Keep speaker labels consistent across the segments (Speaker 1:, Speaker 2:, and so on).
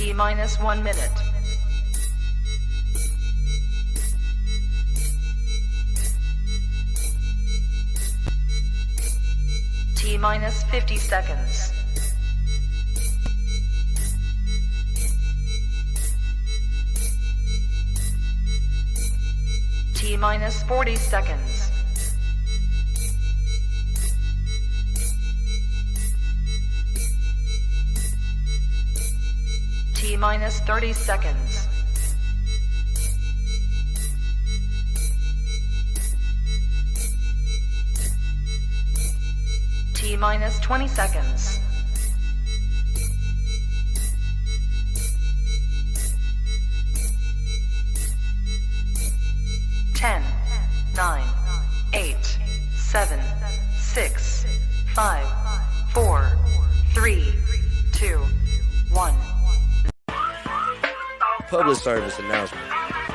Speaker 1: T-minus 1 minute. T-minus 50 seconds. T-minus 40 seconds. T-minus 30 seconds. T-minus 20 seconds. Ten, 9, 8, 7, 6, 5, 4, 3, 2, 1.
Speaker 2: Public service announcement.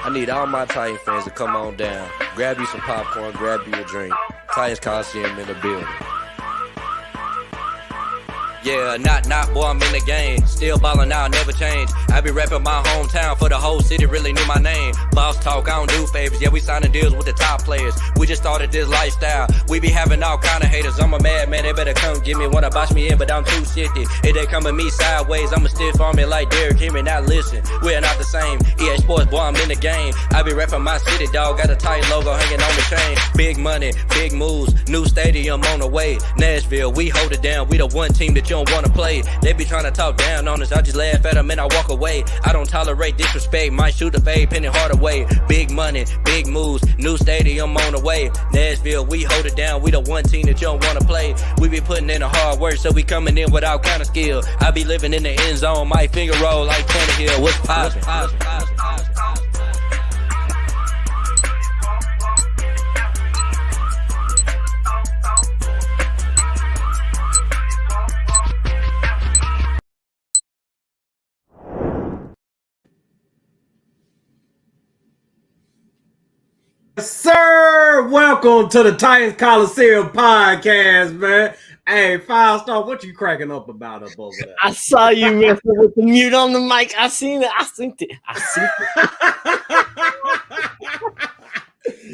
Speaker 2: I need all my Titan fans to come on down. Grab you some popcorn, grab you a drink. Titans Colosseum in the building. Yeah, not, boy, I'm in the game. Still ballin' out, never change. I be reppin' my hometown for the whole city, really knew my name. Boss talk, I don't do favors. Yeah, we signing deals with the top players. We just started this lifestyle. We be having all kind of haters. I'm a madman, they better come get me. Wanna box me in, but I'm too shifty. If they come at me sideways, I'ma stiff on me like Derrick. Hear me, now listen, we're not the same. EA Sports, boy, I'm in the game. I be reppin' my city, dog. Got a Titan logo hanging on the chain. Big money, big moves. New stadium on the way. Nashville, we hold it down. We the one team that you don't wanna play. They be trying to talk down on us. I just laugh at them and I walk away. I don't tolerate disrespect. Might shoot a fade, penny hard away. Big money, big moves. New stadium on the way. Nashville, we hold it down. We the one team that you don't wanna play. We be putting in the hard work, so we coming in with all kind of skill. I be living in the end zone. My finger roll like Tannehill. What's poppin'?
Speaker 3: Sir, welcome to the Titans Colosseum podcast, man. Hey, 5-star, what you cracking up about up over there?
Speaker 4: I saw you messing with the mute on the mic. I seen it.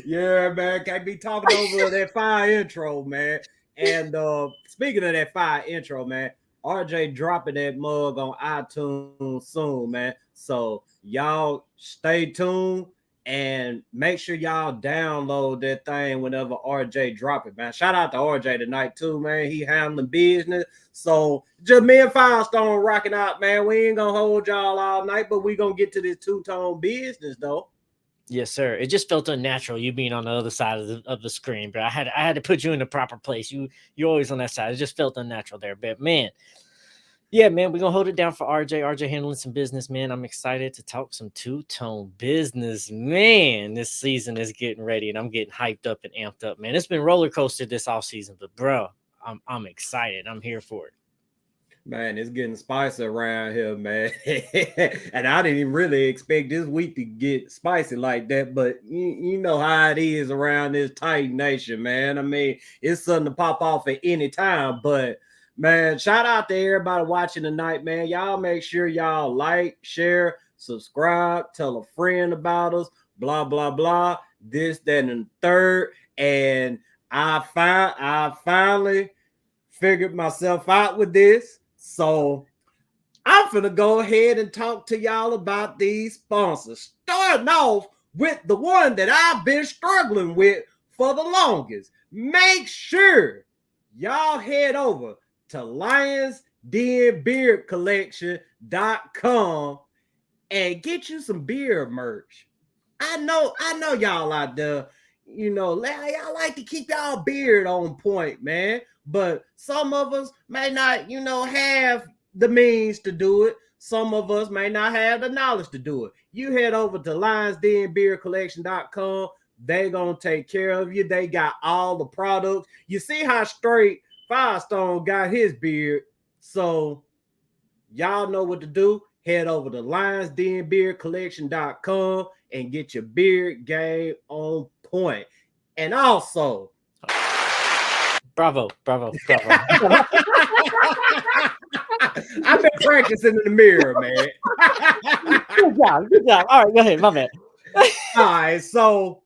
Speaker 3: Yeah, man. Can't be talking over that fire intro, man. And speaking of that fire intro, man, RJ dropping that mug on iTunes soon, man. So y'all stay tuned. And make sure y'all download that thing whenever RJ drop it, man. Shout out to RJ tonight, too, man. He handling business. So just me and Firestone rocking out, man. We ain't going to hold y'all all night, but we going to get to this two-tone business, though.
Speaker 4: Yes, sir. It just felt unnatural, you being on the other side of the screen, but I had to put you in the proper place. You're always on that side. It just felt unnatural there, but man. Yeah, man, we're going to hold it down for RJ. RJ handling some business, man. I'm excited to talk some two-tone business. Man, this season is getting ready, and I'm getting hyped up and amped up, man. It's been roller coaster this offseason, but, bro, I'm excited. I'm here for it.
Speaker 3: Man, it's getting spicy around here, man. And I didn't even really expect this week to get spicy like that, but you know how it is around this Titan Nation, man. I mean, it's something to pop off at any time, but man, shout out to everybody watching tonight, man. Y'all make sure y'all like, share, subscribe, tell a friend about us, blah, blah, blah, this, that, and the third. And I finally figured myself out with this. So I'm finna go ahead and talk to y'all about these sponsors. Starting off with the one that I've been struggling with for the longest. Make sure y'all head over to lionsdenbeardcollection.com and get you some beard merch. I know y'all out there, you know, y'all like to keep y'all beard on point, man. But some of us may not, you know, have the means to do it. Some of us may not have the knowledge to do it. You head over to lionsdenbeardcollection.com. They're going to take care of you. They got all the products. You see how straight Firestone got his beard. So y'all know what to do. Head over to lionsdenbeardcollection.com and get your beard game on point. And also,
Speaker 4: Bravo.
Speaker 3: I've been practicing in the mirror, man.
Speaker 4: Good job. All right, go ahead. My bad.
Speaker 3: All right, so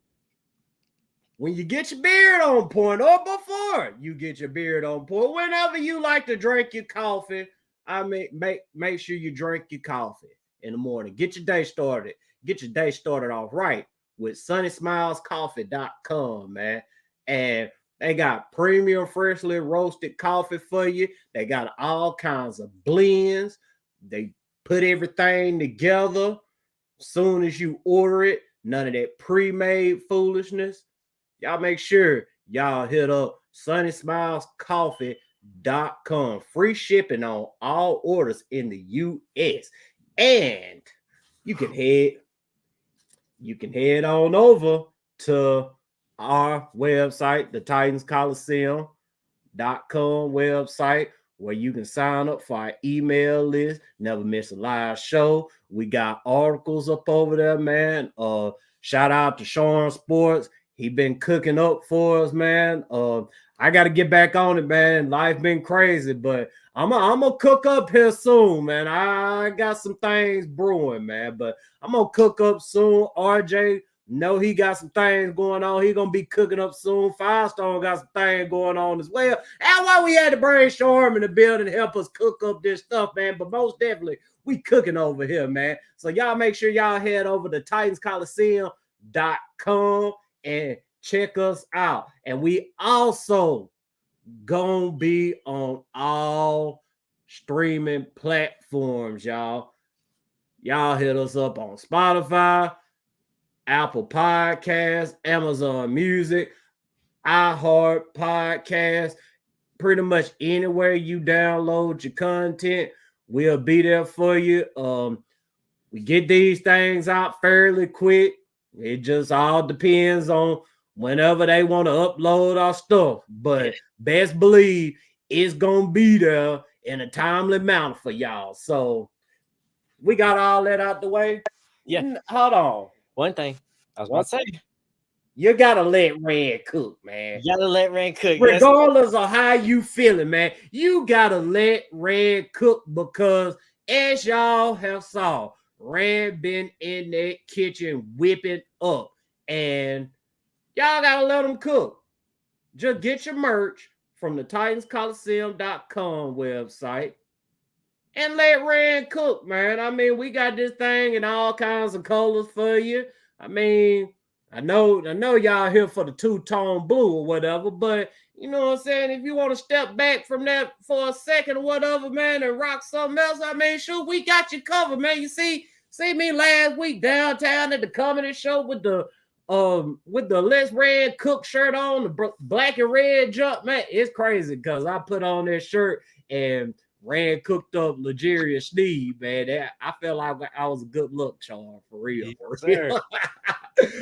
Speaker 3: when you get your beard on point, or before you get your beard on point, whenever you like to drink your coffee, I mean, make sure you drink your coffee in the morning. Get your day started. Get your day started off right with sunnysmilescoffee.com, man. And they got premium freshly roasted coffee for you. They got all kinds of blends. They put everything together soon as you order it. None of that pre-made foolishness. Y'all make sure y'all hit up sunnysmilescoffee.com. Free shipping on all orders in the U.S. And you can head on over to our website, the Titans Colosseum.com website, where you can sign up for our email list, never miss a live show. We got articles up over there, man. Shout out to Sean Sports. He been cooking up for us, man. I got to get back on it, man. Life been crazy, but I'm gonna cook up here soon, man. I got some things brewing, man, but I'm gonna cook up soon. RJ, know he got some things going on. He gonna be cooking up soon. Firestone got some things going on as well. That's why we had to bring Sharm in the building to help us cook up this stuff, man. But most definitely, we cooking over here, man. So y'all make sure y'all head over to TitansColiseum.com and check us out. And we also gonna be on all streaming platforms, y'all. Y'all hit us up on Spotify, Apple Podcasts, Amazon Music, iHeart Podcasts, pretty much anywhere you download your content, we'll be there for you. We get these things out fairly quick. It just all depends on whenever they want to upload our stuff. But best believe it's going to be there in a timely manner for y'all. So we got all that out the way.
Speaker 4: Yeah.
Speaker 3: Hold on.
Speaker 4: One thing I was about to say.
Speaker 3: You got to let Red cook, man.
Speaker 4: You got to let Red cook.
Speaker 3: Regardless of how you feeling, man. You got to let Red cook because as y'all have saw, Red been in that kitchen whipping up. And y'all got to let him cook. Just get your merch from the TitansColiseum.com website and let Red cook, man. I mean, we got this thing in all kinds of colors for you. I mean, I know y'all here for the two-tone blue or whatever, but you know what I'm saying? If you want to step back from that for a second or whatever, man, and rock something else, I mean, sure, we got you covered, man. You see me last week downtown at the comedy show with the Let's Red Cook shirt on, the black and red jump, man. It's crazy because I put on that shirt and Red cooked up luxurious Sneed, man. I felt like I was a good look charm for real.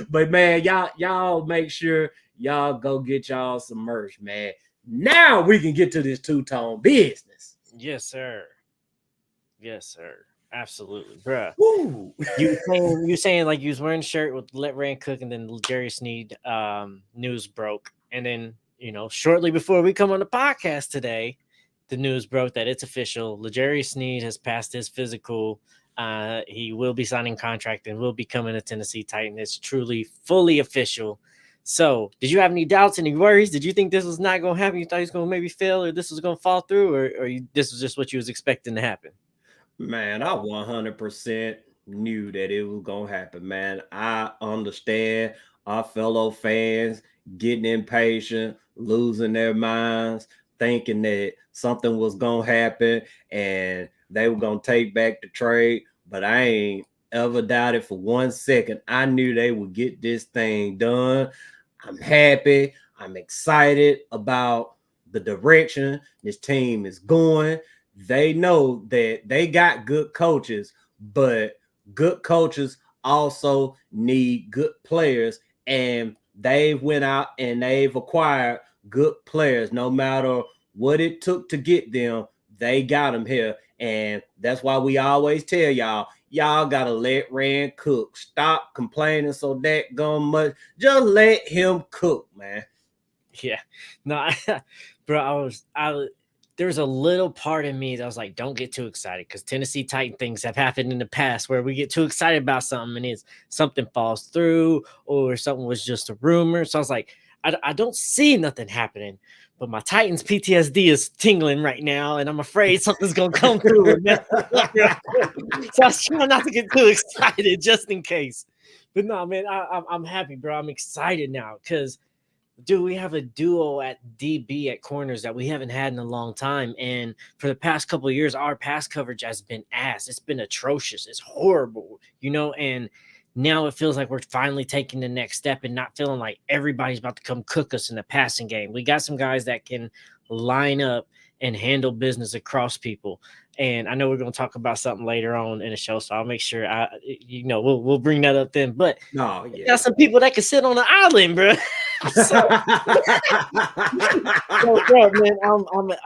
Speaker 3: But man, y'all make sure y'all go get y'all some merch, man. Now we can get to this two-tone business.
Speaker 4: Yes, sir. Absolutely, bruh.
Speaker 3: Woo.
Speaker 4: You saying like you was wearing a shirt with Let Red Cook, and then Jerry Sneed news broke, and then shortly before we come on the podcast today, the news broke that it's official. Jerry Sneed has passed his physical. He will be signing contract and will be coming to Tennessee Titan. It's truly fully official. So, did you have any doubts, any worries? Did you think this was not going to happen? You thought he was going to maybe fail, or this was going to fall through, or this was just what you was expecting to happen?
Speaker 3: Man, I 100% knew that it was going to happen, man. I understand our fellow fans getting impatient, losing their minds, thinking that something was going to happen and they were going to take back the trade. But I ain't ever doubted for 1 second. I knew they would get this thing done. I'm happy. I'm excited about the direction this team is going. They know that they got good coaches, but good coaches also need good players. And they've went out and they've acquired good players. No matter what it took to get them, they got them here. And that's why we always tell y'all got to let Rand cook. Stop complaining so that much. Just let him cook, man.
Speaker 4: Yeah. No, bro, there's a little part of me that was like, don't get too excited, because Tennessee Titan things have happened in the past where we get too excited about something and something falls through or something was just a rumor. So I was like, I don't see nothing happening, but my Titans PTSD is tingling right now, and I'm afraid something's gonna come through. And mess me up real quick. So I was trying not to get too excited just in case. But no, man, I'm happy, bro. I'm excited now because, dude, we have a duo at DB at corners that we haven't had in a long time. And for the past couple of years, our pass coverage has been ass. It's been atrocious. It's horrible, and now it feels like we're finally taking the next step and not feeling like everybody's about to come cook us in the passing game. We got some guys that can line up and handle business across people. And I know we're going to talk about something later on in the show, so I'll make sure we'll bring that up then. But got some people that can sit on the island, bro. Bro, man,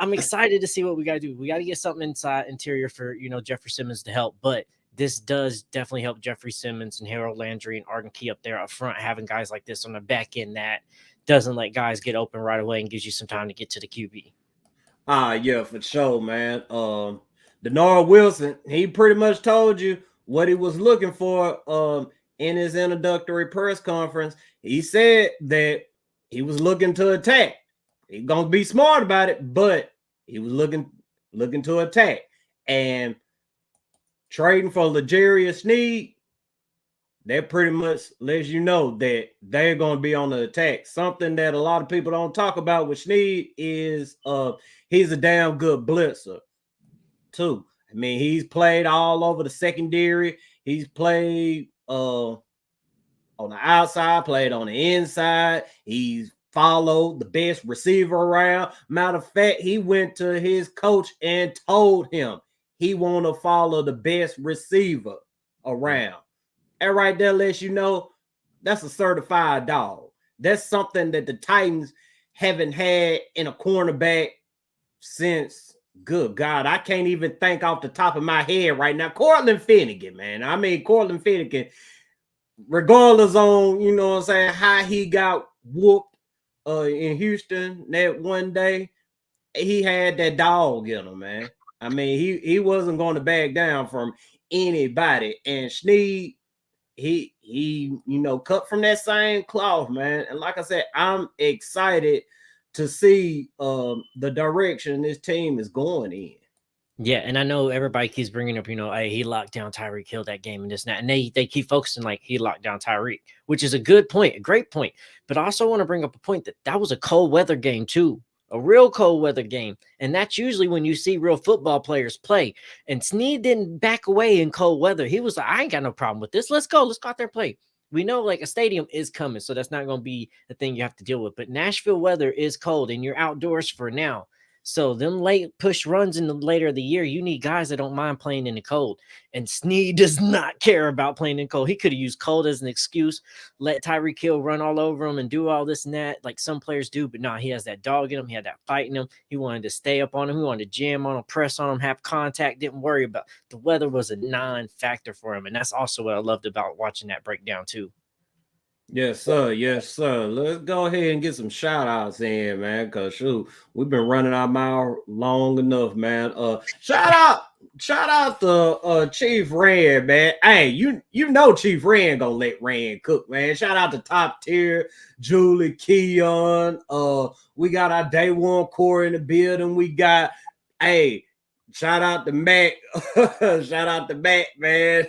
Speaker 4: I'm excited to see what we got to do. We got to get something interior for Jeffrey Simmons to help, but this does definitely help Jeffrey Simmons and Harold Landry and Arden Key up there up front, having guys like this on the back end that doesn't let guys get open right away and gives you some time to get to the QB.
Speaker 3: Yeah, for sure, man. Denard Wilson, he pretty much told you what he was looking for in his introductory press conference. He said that he was looking to attack. He's gonna be smart about it, but he was looking to attack. And trading for L'Jarius Sneed, that pretty much lets you know that they're going to be on the attack. Something that a lot of people don't talk about with Sneed is he's a damn good blitzer too. I mean, he's played all over the secondary. He's played on the outside, played on the inside. He's followed the best receiver around. Matter of fact, he went to his coach and told him he want to follow the best receiver around. And right there lets you know that's a certified dog. That's something that the Titans haven't had in a cornerback since, good God, I can't even think off the top of my head right now. Cortland Finnegan, man. I mean, Cortland Finnegan, regardless on, how he got whooped in Houston that one day, he had that dog in him, man. I mean, he wasn't going to back down from anybody. And Sneed, he cut from that same cloth, man. And like I said, I'm excited to see the direction this team is going in.
Speaker 4: Yeah, and I know everybody keeps bringing up, hey, he locked down Tyreek Hill that game and this and that. And they keep focusing like he locked down Tyreek, which is a good point, a great point. But I also want to bring up a point that was a cold weather game too. A real cold weather game. And that's usually when you see real football players play. And Sneed didn't back away in cold weather. He was like, I ain't got no problem with this. Let's go out there and play. We know like a stadium is coming, so that's not going to be a thing you have to deal with. But Nashville weather is cold and you're outdoors for now. So them late push runs in the later of the year, you need guys that don't mind playing in the cold. And Sneed does not care about playing in cold. He could have used cold as an excuse, let Tyreek Hill run all over him and do all this and that, like some players do. But no, he has that dog in him. He had that fight in him. He wanted to stay up on him. He wanted to jam on him, press on him, have contact. Didn't worry about the weather. Was a non-factor for him. And that's also what I loved about watching that breakdown too.
Speaker 3: Yes, sir. Yes, sir. Let's go ahead and get some shout outs in, man. Because shoot, we've been running our mouth long enough, man. Shout out to Chief Rand, man. Hey, you know Chief Rand gonna let Rand cook, man. Shout out to Top Tier, Julie Keon. We got our day one core in the building. We got shout out to Mac. Shout out to Mac, man.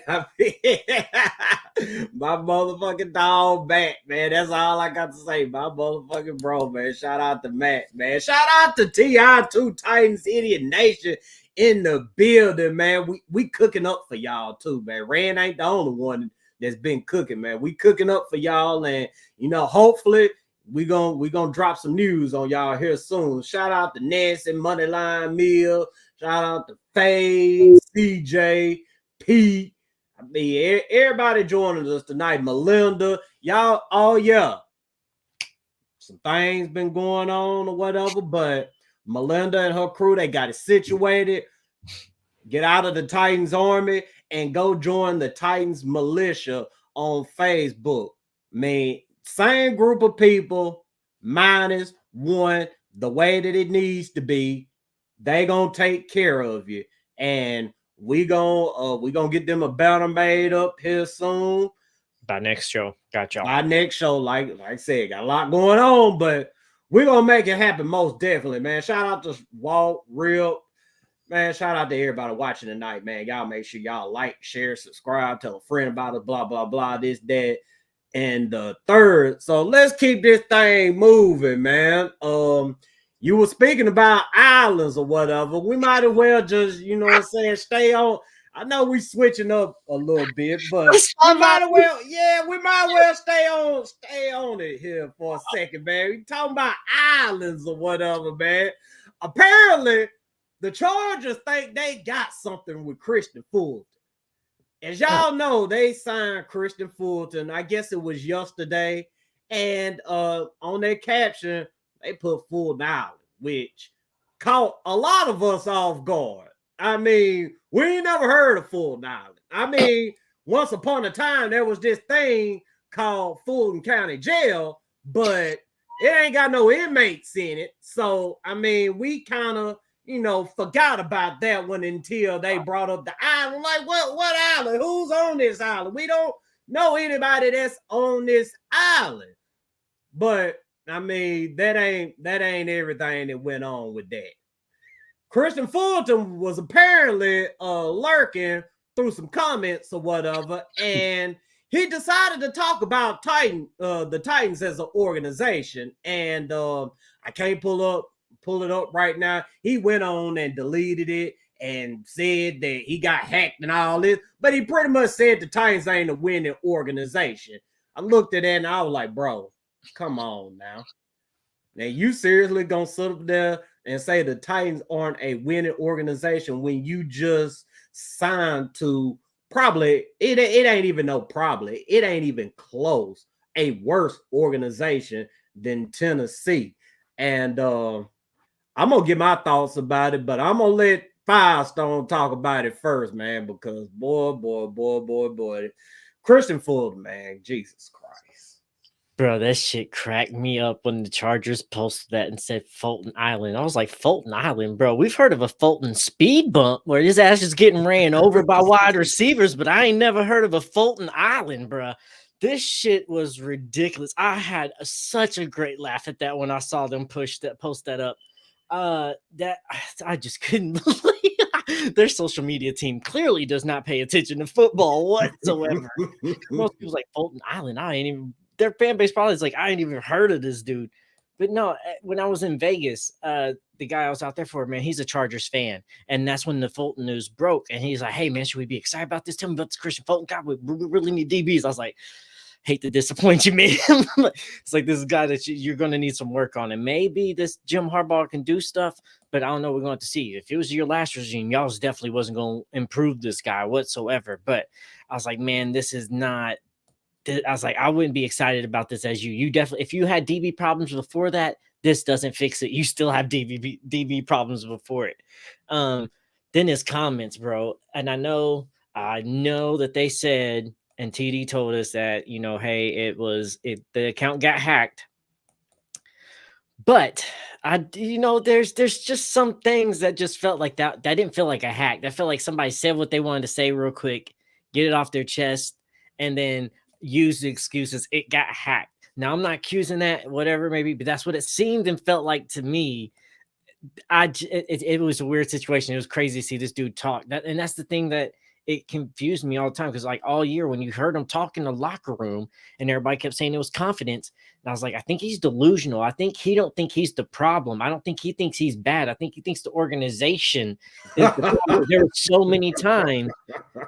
Speaker 3: My motherfucking dog Mac, man. That's all I got to say. My motherfucking bro, man. Shout out to Mac, man. Shout out to TI2 Titans Idiot Nation in the building, man. We cooking up for y'all too, man. Rand ain't the only one that's been cooking, man. We cooking up for y'all, and hopefully we gonna drop some news on y'all here soon. Shout out to Nancy, Moneyline Mill. Shout out to Faye, CJ, Pete. I mean, everybody joining us tonight. Melinda, y'all, oh yeah. Some things been going on or whatever, but Melinda and her crew, they got it situated. Get out of the Titans Army and go join the Titans Militia on Facebook. I mean, same group of people, minus one the way that it needs to be. They gonna take care of you, and we gonna get them a banner made up here soon.
Speaker 4: By next show, got y'all.
Speaker 3: By next show, like I said, got a lot going on, but we're gonna make it happen most definitely, man. Shout out to Walt, Real, man. Shout out to everybody watching tonight, man. Y'all make sure y'all like, share, subscribe, tell a friend about it, blah blah blah. This, that, and the third. So let's keep this thing moving, man. You were speaking about islands or whatever. We might as well just, you know what I'm saying, stay on. I know we switching up a little bit, but we might as well stay on it here for a second, man. We talking about islands or whatever, man. Apparently, the Chargers think they got something with Christian Fulton. As y'all know, they signed Christian Fulton. I guess it was yesterday, and on their caption, they put Fulton Island, which caught a lot of us off guard. I mean, we ain't never heard of Fulton Island. I mean, once upon a time, there was this thing called Fulton County Jail, but it ain't got no inmates in it. So, I mean, we kind of, forgot about that one until they brought up the island. Like, what island? Who's on this island? We don't know anybody that's on this island. But I mean, that ain't everything that went on with that. Christian Fulton was apparently lurking through some comments or whatever, and he decided to talk about the Titans as an organization. And I can't pull it up right now. He went on and deleted it and said that he got hacked and all this, but he pretty much said the Titans ain't a winning organization. I looked at that and I was like, bro, come on now. Now you seriously gonna sit up there and say the Titans aren't a winning organization when you just signed to probably it ain't even close, a worse organization than Tennessee. And I'm gonna get my thoughts about it, but I'm gonna let Firestone talk about it first, man, because boy, Christian Fulton, man, Jesus Christ.
Speaker 4: Bro, that shit cracked me up when the Chargers posted that and said Fulton Island. I was like, Fulton Island, bro. We've heard of a Fulton speed bump where his ass is getting ran over by wide receivers, but I ain't never heard of a Fulton Island, bro. This shit was ridiculous. I had such a great laugh at that when I saw them post that up. That I just couldn't believe their social media team clearly does not pay attention to football whatsoever. Most people's like Fulton Island. Their fan base probably is like, I ain't even heard of this dude. But no, when I was in Vegas, the guy I was out there for, man, he's a Chargers fan. And that's when the Fulton news broke. And he's like, hey, man, should we be excited about this? Tell me about this Christian Fulton guy. We really need DBs. I was like, hate to disappoint you, man. It's like this guy that you're going to need some work on. And maybe this Jim Harbaugh can do stuff, but I don't know. We're going to see. If it was your last regime, y'all definitely wasn't going to improve this guy whatsoever. But I was like, man, this is not. I was like, I wouldn't be excited about this as you. You definitely, if you had DB problems before that, this doesn't fix it. You still have DB problems before it. Then his comments, bro. And I know that they said, and TD told us that, hey, the account got hacked. But there's just some things that just felt like that didn't feel like a hack. That felt like somebody said what they wanted to say real quick, get it off their chest, and then use the excuses. It got hacked. Now I'm not accusing that, whatever maybe, but that's what it seemed and felt like to me. It was a weird situation. It was crazy to see this dude talk. And that's the thing that it confused me all the time, because like all year when you heard him talk in the locker room and everybody kept saying it was confidence, and I was like, I think he's delusional. I think he don't think he's the problem. I don't think he thinks he's bad. I think he thinks the organization is the problem. There were so many times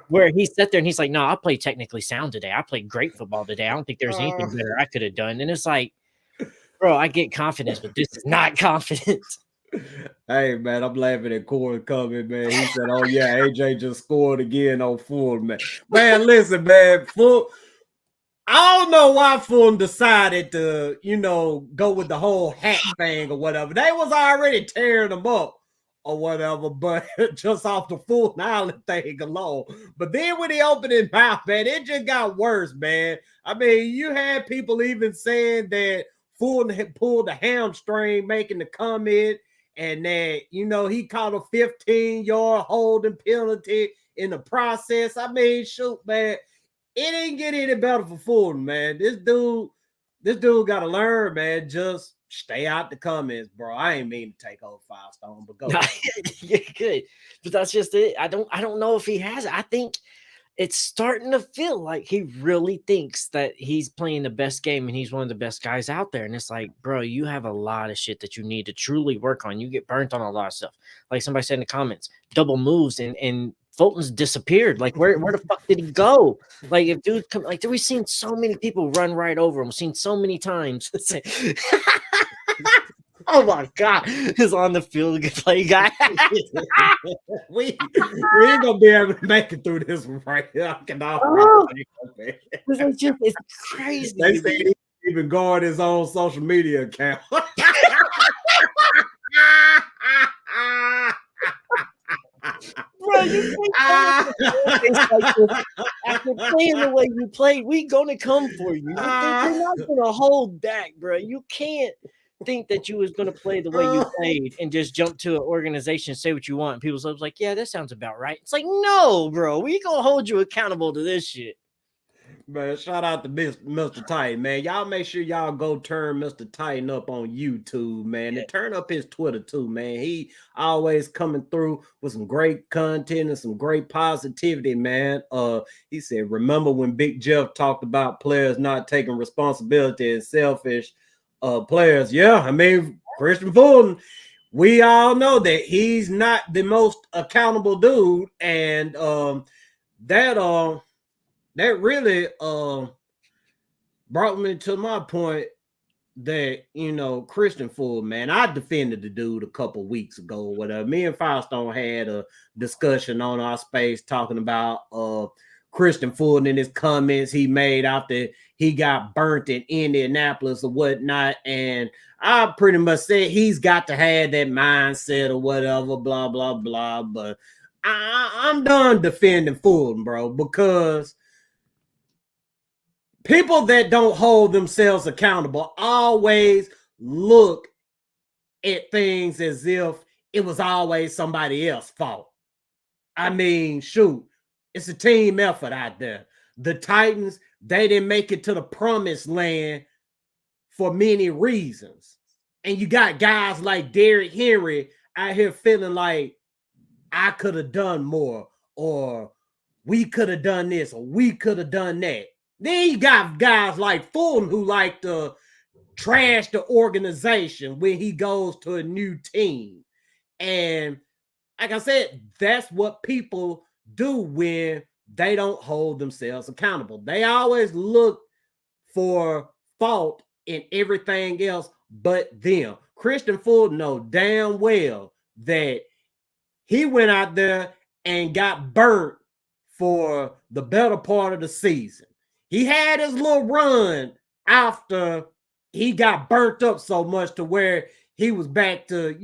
Speaker 4: where he sat there and he's like, no, I played technically sound today. I played great football today. I don't think there's anything better I could have done. And it's like, bro, I get confidence, but this is not confidence.
Speaker 3: Hey, man, I'm laughing at Corey coming, man. He said, oh, yeah, AJ just scored again on Fulton, man. Man, listen, man, I don't know why Fulton decided to, go with the whole hack thing or whatever. They was already tearing them up or whatever, but just off the Fulton Island thing alone. But then when he opened his mouth, man, it just got worse, man. I mean, you had people even saying that Fulton had pulled the hamstring, making the comment, and that, he caught a 15-yard holding penalty in the process. I mean, shoot, man, it ain't get any better for Fulton, man. This dude got to learn, man. Just stay out the comments, bro. I ain't mean to take over 5 Stone, but go ahead.
Speaker 4: Yeah, good. But that's just it. I don't know if he has it. I think it's starting to feel like he really thinks that he's playing the best game and he's one of the best guys out there. And it's like, bro, you have a lot of shit that you need to truly work on. You get burnt on a lot of stuff. Like somebody said in the comments, double moves and Fulton's disappeared. Like, where the fuck did he go? Like, if dude come, like, we've seen so many people run right over him. Seen so many times. Oh my God, he's on the field to play guy.
Speaker 3: we ain't gonna be able to make it through this one right here.
Speaker 4: It's crazy.
Speaker 3: They say he even guard his own social media account.
Speaker 4: Bro, after playing the way you played, we gonna come for you. You're not gonna hold back, bro. You can't think that you was going to play the way you played and just jump to an organization and say what you want. And people's like, yeah, that sounds about right. It's like, no, bro, we going to hold you accountable to this shit.
Speaker 3: Man, shout out to Mr. Titan, man. Y'all make sure y'all go turn Mr. Titan up on YouTube, man. And turn up his Twitter too, man. He always coming through with some great content and some great positivity, man. He said, remember when Big Jeff talked about players not taking responsibility and selfish players? Yeah, I mean, Christian Fulton, we all know that he's not the most accountable dude, and that really brought me to my point that, Christian Fulton, man, I defended the dude a couple weeks ago. Whatever. Me and Firestone had a discussion on our space talking about Christian Fulton and his comments he made after he got burnt in Indianapolis or whatnot. And I pretty much said he's got to have that mindset or whatever, blah, blah, blah. But I'm done defending Fulton, bro, because people that don't hold themselves accountable always look at things as if it was always somebody else's fault. I mean, shoot. It's a team effort out there. The Titans, they didn't make it to the promised land for many reasons. And you got guys like Derrick Henry out here feeling like I could have done more, or we could have done this, or we could have done that. Then you got guys like Fulton who like to trash the organization when he goes to a new team. And like I said, that's what people do when they don't hold themselves accountable. They always look for fault in everything else but them. Christian Fulton know damn well that he went out there and got burnt for the better part of the season. He had his little run after he got burnt up so much to where he was back to,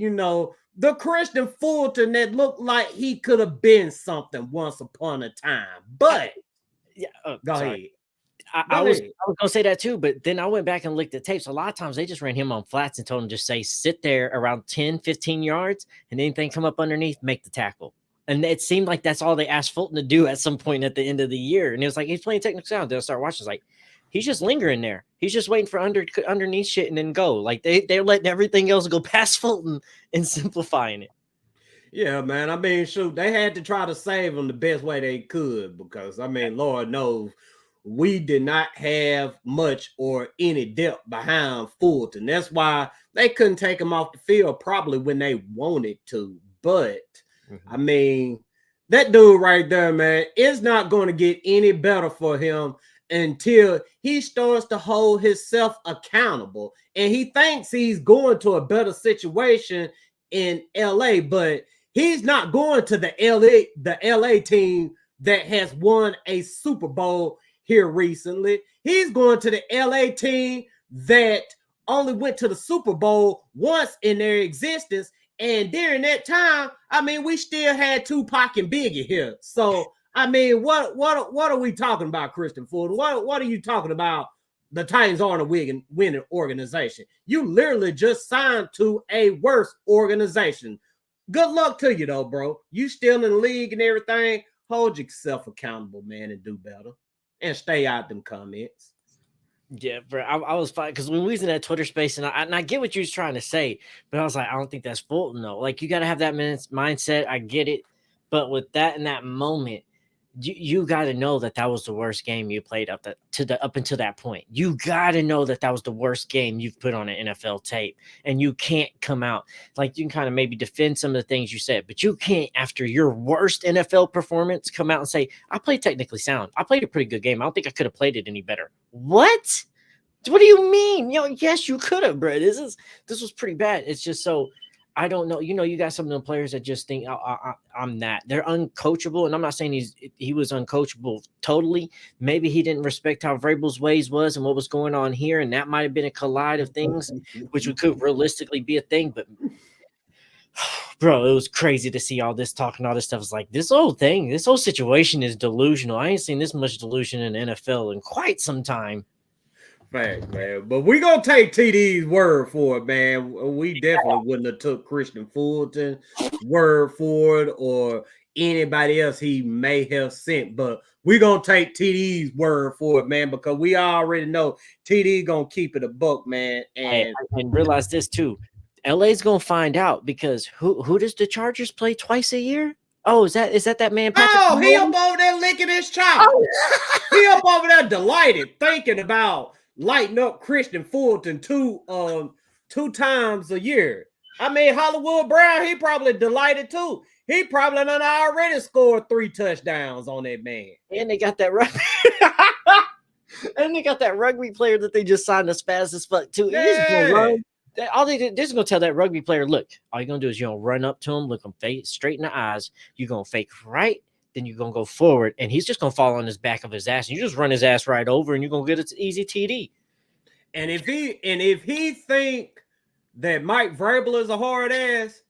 Speaker 3: the Christian Fulton that looked like he could have been something once upon a time. But go ahead.
Speaker 4: I was going to say that too, but then I went back and looked at tapes. A lot of times they just ran him on flats and told him just say, sit there around 10, 15 yards, and anything come up underneath, make the tackle. And it seemed like that's all they asked Fulton to do at some point at the end of the year. And it was like, he's playing technical sound. Then I started watching. It's like, he's just lingering there. He's just waiting for underneath shit and then go. Like they're letting everything else go past Fulton and simplifying it.
Speaker 3: Yeah, man. I mean, shoot, they had to try to save him the best way they could because, I mean, Lord knows we did not have much or any depth behind Fulton. That's why they couldn't take him off the field probably when they wanted to. But, I mean, that dude right there, man, it's not going to get any better for him until he starts to hold himself accountable. And he thinks he's going to a better situation in LA, but he's not going to the LA team that has won a Super Bowl here recently. He's going to the LA team that only went to the Super Bowl once in their existence. And during that time, I mean, we still had Tupac and Biggie here. So I mean, what are we talking about, Christian Fulton? What are you talking about the Titans aren't a winning organization. You literally just signed to a worse organization. Good luck to you, though, bro. You still in the league and everything. Hold yourself accountable, man, and do better. And stay out them comments.
Speaker 4: Yeah, bro. I was fine because when we was in that Twitter space, and I get what you was trying to say, but I was like, I don't think that's Fulton though. Like, you got to have that mindset. I get it, but with that in that moment, you got to know that was the worst game you played up until that point. You got to know that was the worst game you've put on an NFL tape, and you can't come out like you can kind of maybe defend some of the things you said, but you can't after your worst NFL performance come out and say I played technically sound. I played a pretty good game. I don't think I could have played it any better. What? What do you mean? Yes, you could have, bro. This was pretty bad. It's just so. I don't know. You got some of the players that just think I'm that. They're uncoachable, and I'm not saying he was uncoachable totally. Maybe he didn't respect how Vrabel's ways was and what was going on here, and that might have been a collide of things, which could realistically be a thing. But bro, it was crazy to see all this talk and all this stuff. It's like this whole situation is delusional. I ain't seen this much delusion in the NFL in quite some time.
Speaker 3: Fact, man. But we gonna take TD's word for it, man. We definitely wouldn't have took Christian Fulton word for it or anybody else he may have sent. But we gonna take TD's word for it, man, because we already know TD gonna keep it a buck, man. And
Speaker 4: realize this too. LA's gonna find out because who does the Chargers play twice a year? Oh, is that man? Patrick
Speaker 3: he up over there licking his chop. He up over there delighted, thinking about lighting up Christian Fulton two times a year. I mean, Hollywood Brown, he probably delighted too. He probably done already scored 3 touchdowns on that man.
Speaker 4: And they got that rugby player that they just signed as fast as fuck too.
Speaker 3: Yeah.
Speaker 4: All they did, they're just gonna tell that rugby player, look, all you're gonna do is you're gonna run up to him, look him straight in the eyes, you're gonna fake right, then you're gonna go forward, and he's just gonna fall on his back of his ass, and you just run his ass right over, and you're gonna get an easy TD.
Speaker 3: And if he think that Mike Vrabel is a hard ass,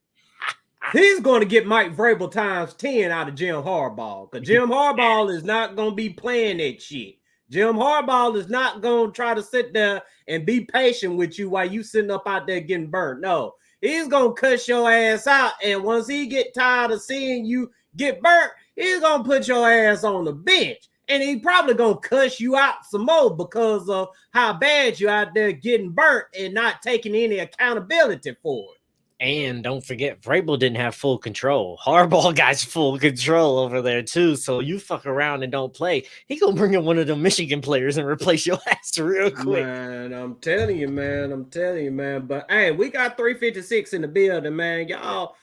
Speaker 3: he's going to get Mike Vrabel times 10 out of Jim Harbaugh. Because Jim Harbaugh is not going to be playing that shit. Jim Harbaugh is not going to try to sit there and be patient with you while you sitting up out there getting burnt. No, he's going to cuss your ass out. And once he get tired of seeing you get burnt, he's going to put your ass on the bench. And he probably going to cuss you out some more because of how bad you out there getting burnt and not taking any accountability for it.
Speaker 4: And don't forget, Vrabel didn't have full control. Harbaugh got full control over there too. So you fuck around and don't play, he gonna bring in one of the Michigan players and replace your ass real quick.
Speaker 3: Man, I'm telling you, man. But hey, we got 356 in the building, man. Y'all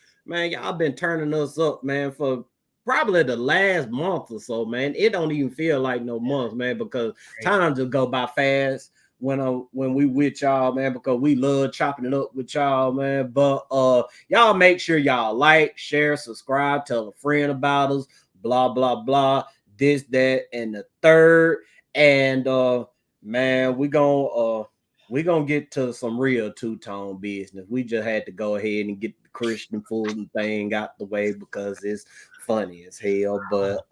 Speaker 3: been turning us up, man, for probably the last month or so, man. It don't even feel like no months, man, because time just go by fast when we with y'all, man, because we love chopping it up with y'all, man. But y'all make sure y'all like, share, subscribe, tell a friend about us, blah, blah, blah, this, that, and the third. And man, we gonna get to some real two-tone business. We just had to go ahead and get the Christian Fulton thing out the way because it's funny as hell. But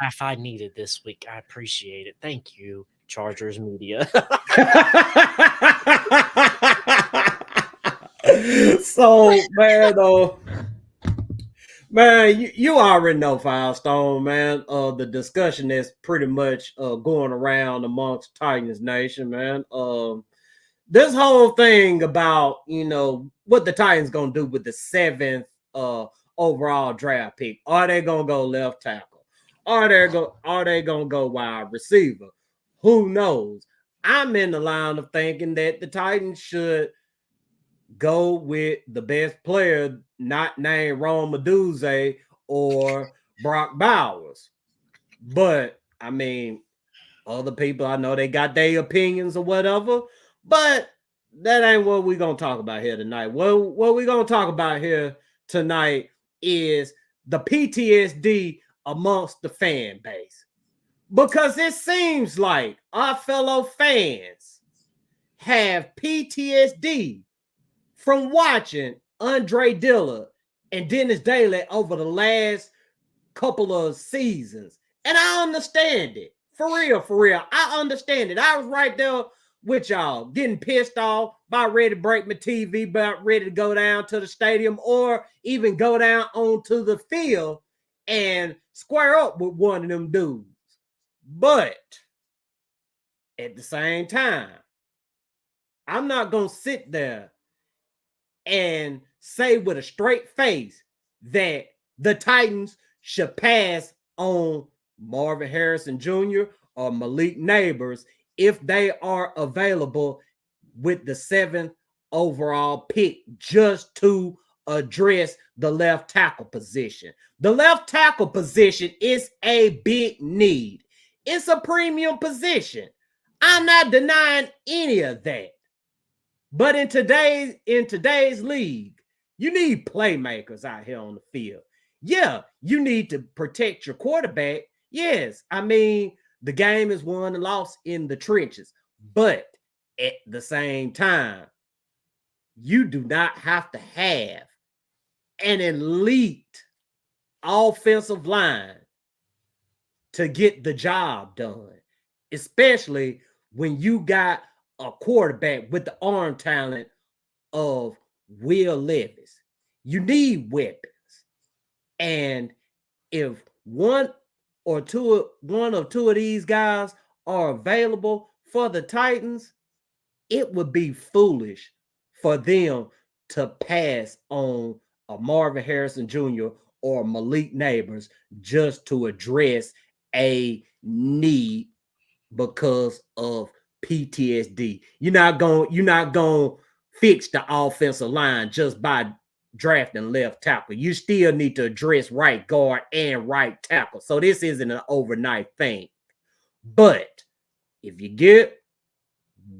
Speaker 4: if I needed this week, I appreciate it. Thank you, Chargers media.
Speaker 3: So, man, you already know, Firestone, man. The discussion that's pretty much going around amongst Titans Nation, man. This whole thing about, what the Titans gonna do with the 7th overall draft pick. Are they gonna go left tackle? Are they gonna go wide receiver? Who knows? I'm in the line of thinking that the Titans should go with the best player, not named Ron Meduze or Brock Bowers. But I mean, other people, I know they got their opinions or whatever, but that ain't what we're gonna talk about here tonight. What we're gonna talk about here tonight is the PTSD amongst the fan base. Because it seems like our fellow fans have PTSD from watching Andre Dillard and Dennis Daly over the last couple of seasons. And I understand it. For real. I understand it. I was right there with y'all, getting pissed off, about ready to break my TV, about ready to go down to the stadium or even go down onto the field and square up with one of them dudes. But at the same time, I'm not going to sit there and say with a straight face that the Titans should pass on Marvin Harrison Jr. or Malik Neighbors if they are available with the 7th overall pick just to address the left tackle position. The left tackle position is a big need. It's a premium position. I'm not denying any of that. But in today's league, you need playmakers out here on the field. Yeah, you need to protect your quarterback. Yes, I mean, the game is won and lost in the trenches. But at the same time, you do not have to have an elite offensive line to get the job done, especially when you got a quarterback with the arm talent of Will Levis. You need weapons. And if one or two of these guys are available for the Titans, it would be foolish for them to pass on a Marvin Harrison Jr. or Malik Neighbors just to address a need because of PTSD. You're not going to fix the offensive line just by drafting left tackle. You still need to address right guard and right tackle. So this isn't an overnight thing. But if you get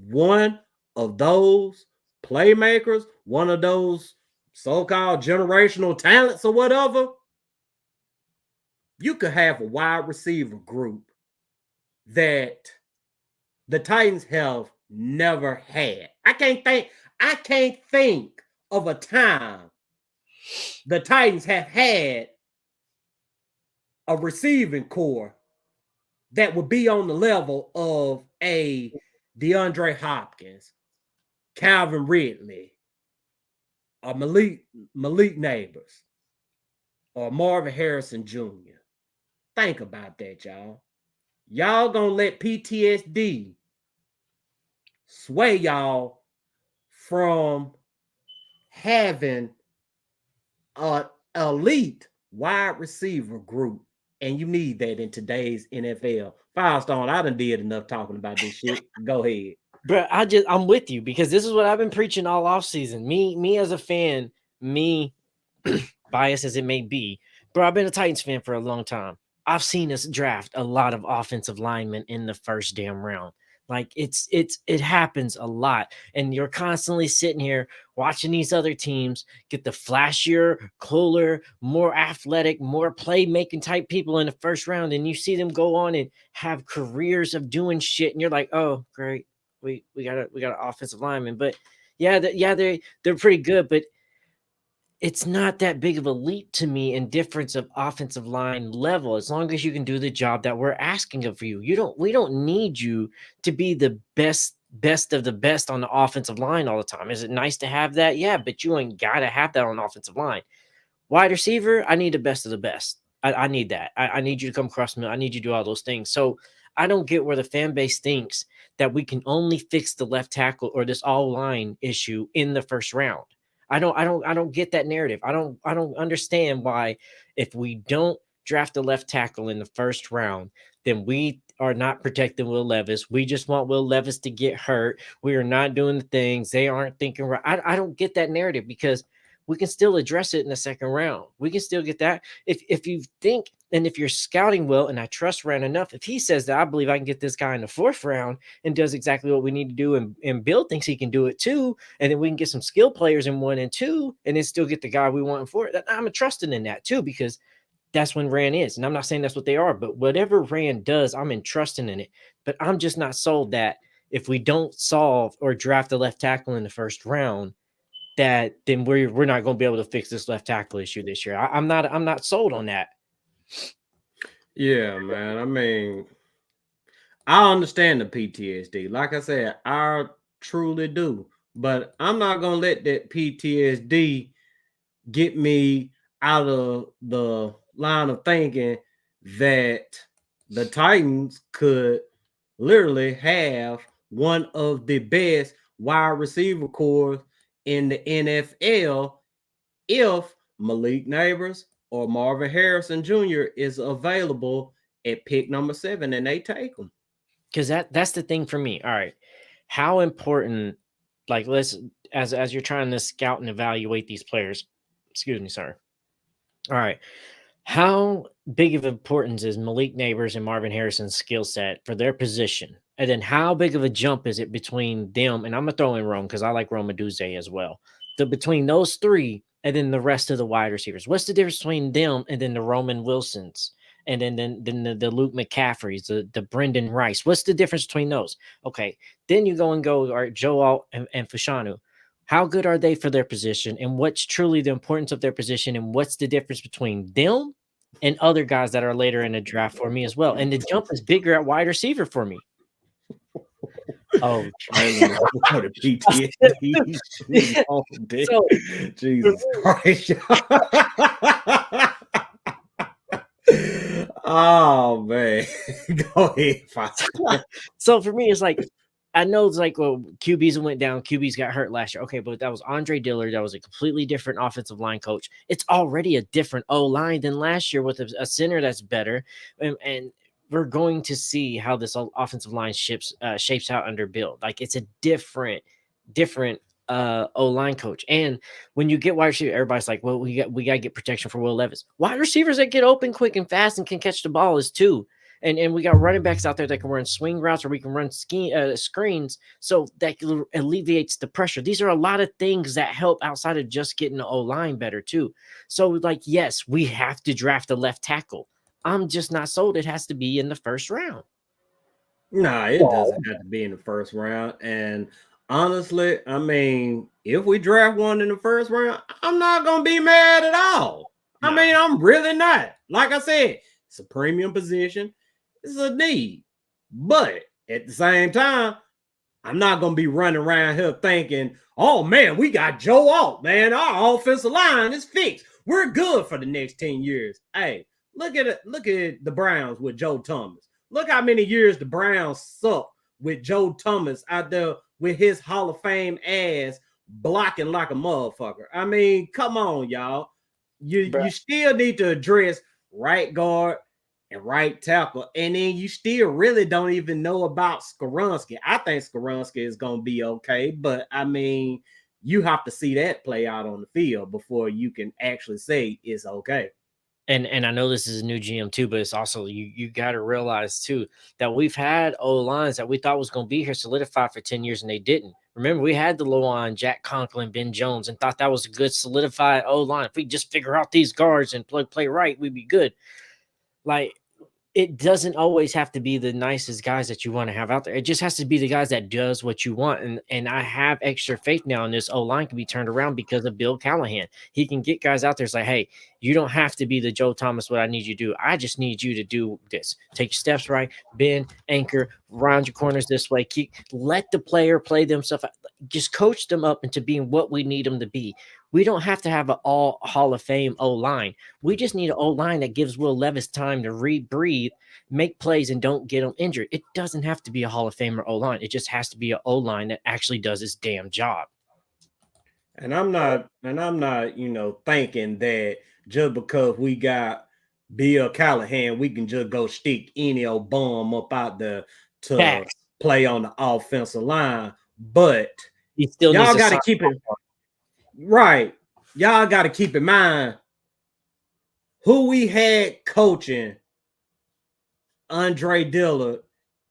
Speaker 3: one of those playmakers, one of those so-called generational talents or whatever, you could have a wide receiver group that the Titans have never had. I can't think of a time the Titans have had a receiving core that would be on the level of a DeAndre Hopkins, Calvin Ridley, or Malik Neighbors, or Marvin Harrison Jr. Think about that, y'all. Y'all gonna let PTSD sway y'all from having an elite wide receiver group, and you need that in today's NFL. Firestone, I done did enough talking about this shit. Go ahead.
Speaker 4: Bro, I'm with you because this is what I've been preaching all offseason. Me as a fan, biased as it may be, bro, I've been a Titans fan for a long time. I've seen us draft a lot of offensive linemen in the first damn round. Like it happens a lot. And you're constantly sitting here watching these other teams get the flashier, cooler, more athletic, more playmaking type people in the first round. And you see them go on and have careers of doing shit. And you're like, oh, great. We got an offensive lineman. But they're pretty good, but it's not that big of a leap to me in difference of offensive line level, as long as you can do the job that we're asking of you. We don't need you to be the best of the best on the offensive line all the time. Is it nice to have that? Yeah, but you ain't got to have that on the offensive line. Wide receiver, I need the best of the best. I need that. I need you to come across me. I need you to do all those things. So I don't get where the fan base thinks that we can only fix the left tackle or this all line issue in the first round. I don't get that narrative. I don't understand why if we don't draft a left tackle in the first round, then we are not protecting Will Levis. We just want Will Levis to get hurt. We are not doing the things. They aren't thinking right. I don't get that narrative because we can still address it in the second round. We can still get that. If you think and if you're scouting well, and I trust Rand enough, if he says that I believe I can get this guy in the fourth round and does exactly what we need to do, and Bill thinks he can do it too, and then we can get some skill players in 1 and 2, and then still get the guy we want in 4. I'm trusting in that too, because that's when Rand is. And I'm not saying that's what they are, but whatever Rand does, I'm entrusting in it. But I'm just not sold that if we don't solve or draft a left tackle in the first round, that then we're not going to be able to fix this left tackle issue this year. I'm not sold on that.
Speaker 3: Yeah, man. I mean, I understand the PTSD. Like I said, I truly do. But I'm not gonna let that PTSD get me out of the line of thinking that the Titans could literally have one of the best wide receiver cores in the NFL if Malik Neighbors or Marvin Harrison Jr. is available at pick number 7 and they take them.
Speaker 4: Because that's the thing for me. All right, how important? Like, let's as you're trying to scout and evaluate these players. Excuse me, sorry. All right, how big of importance is Malik Neighbors and Marvin Harrison's skill set for their position? And then how big of a jump is it between them? And I'm gonna throw in Rome because I like Rome Aduze as well. Between those three and then the rest of the wide receivers. What's the difference between them and then the Roman Wilsons and then the Luke McCaffreys, the Brendan Rice? What's the difference between those? Okay, then you go, all right, Joe Alt and Fashanu. How good are they for their position, and what's truly the importance of their position, and what's the difference between them and other guys that are later in the draft for me as well? And the jump is bigger at wide receiver for me. Oh,
Speaker 3: so, Jesus Christ. Oh man. Go ahead.
Speaker 4: So for me, it's like, I know it's like, well, QBs went down, QBs got hurt last year. Okay, but that was Andre Dillard. That was a completely different offensive line coach. It's already a different O-line than last year with a center that's better. And we're going to see how this offensive line shapes out under Bill. Like, it's a different O-line coach. And when you get wide receiver, everybody's like, well, we got to get protection for Will Levis. Wide receivers that get open quick and fast and can catch the ball is too. And we got running backs out there that can run swing routes, or we can run screens, so that alleviates the pressure. These are a lot of things that help outside of just getting the O-line better too. So, like, yes, we have to draft a left tackle. I'm just not sold it has to be in the first round.
Speaker 3: Nah, it doesn't have to be in the first round. And honestly, I mean, if we draft one in the first round, I'm not going to be mad at all. No. I mean, I'm really not. Like I said, it's a premium position. It's a need. But at the same time, I'm not going to be running around here thinking, oh, man, we got Joe Alt, man. Our offensive line is fixed. We're good for the next 10 years. Hey, look at it. Look at the Browns with Joe Thomas. Look how many years the Browns suck with Joe Thomas out there with his Hall of Fame ass blocking like a motherfucker. I mean, come on, y'all. You still need to address right guard and right tackle. And then you still really don't even know about Skoronski. I think Skoronski is going to be okay. But, I mean, you have to see that play out on the field before you can actually say it's okay.
Speaker 4: And I know this is a new GM too, but it's also you got to realize too that we've had O-lines that we thought was going to be here solidified for 10 years and they didn't. Remember, we had the Lowan, Jack Conklin, Ben Jones, and thought that was a good solidified O-line. If we just figure out these guards and play right, we'd be good. Like, it doesn't always have to be the nicest guys that you want to have out there. It just has to be the guys that does what you want. And I have extra faith now in this O-line can be turned around because of Bill Callahan. He can get guys out there. It's like, hey, you don't have to be the Joe Thomas, what I need you to do. I just need you to do this. Take your steps right, bend, anchor, round your corners this way. Let the player play themselves. Just coach them up into being what we need them to be. We don't have to have an all Hall of Fame O-line. We just need an O-line that gives Will Levis time to breathe, make plays, and don't get him injured. It doesn't have to be a Hall of Famer O-line. It just has to be an O-line that actually does its damn job.
Speaker 3: And I'm not, thinking that just because we got Bill Callahan, we can just go stick any old bum up out there to play on the offensive line. But y'all got to keep it right. Y'all got to keep in mind who we had coaching Andre Dillard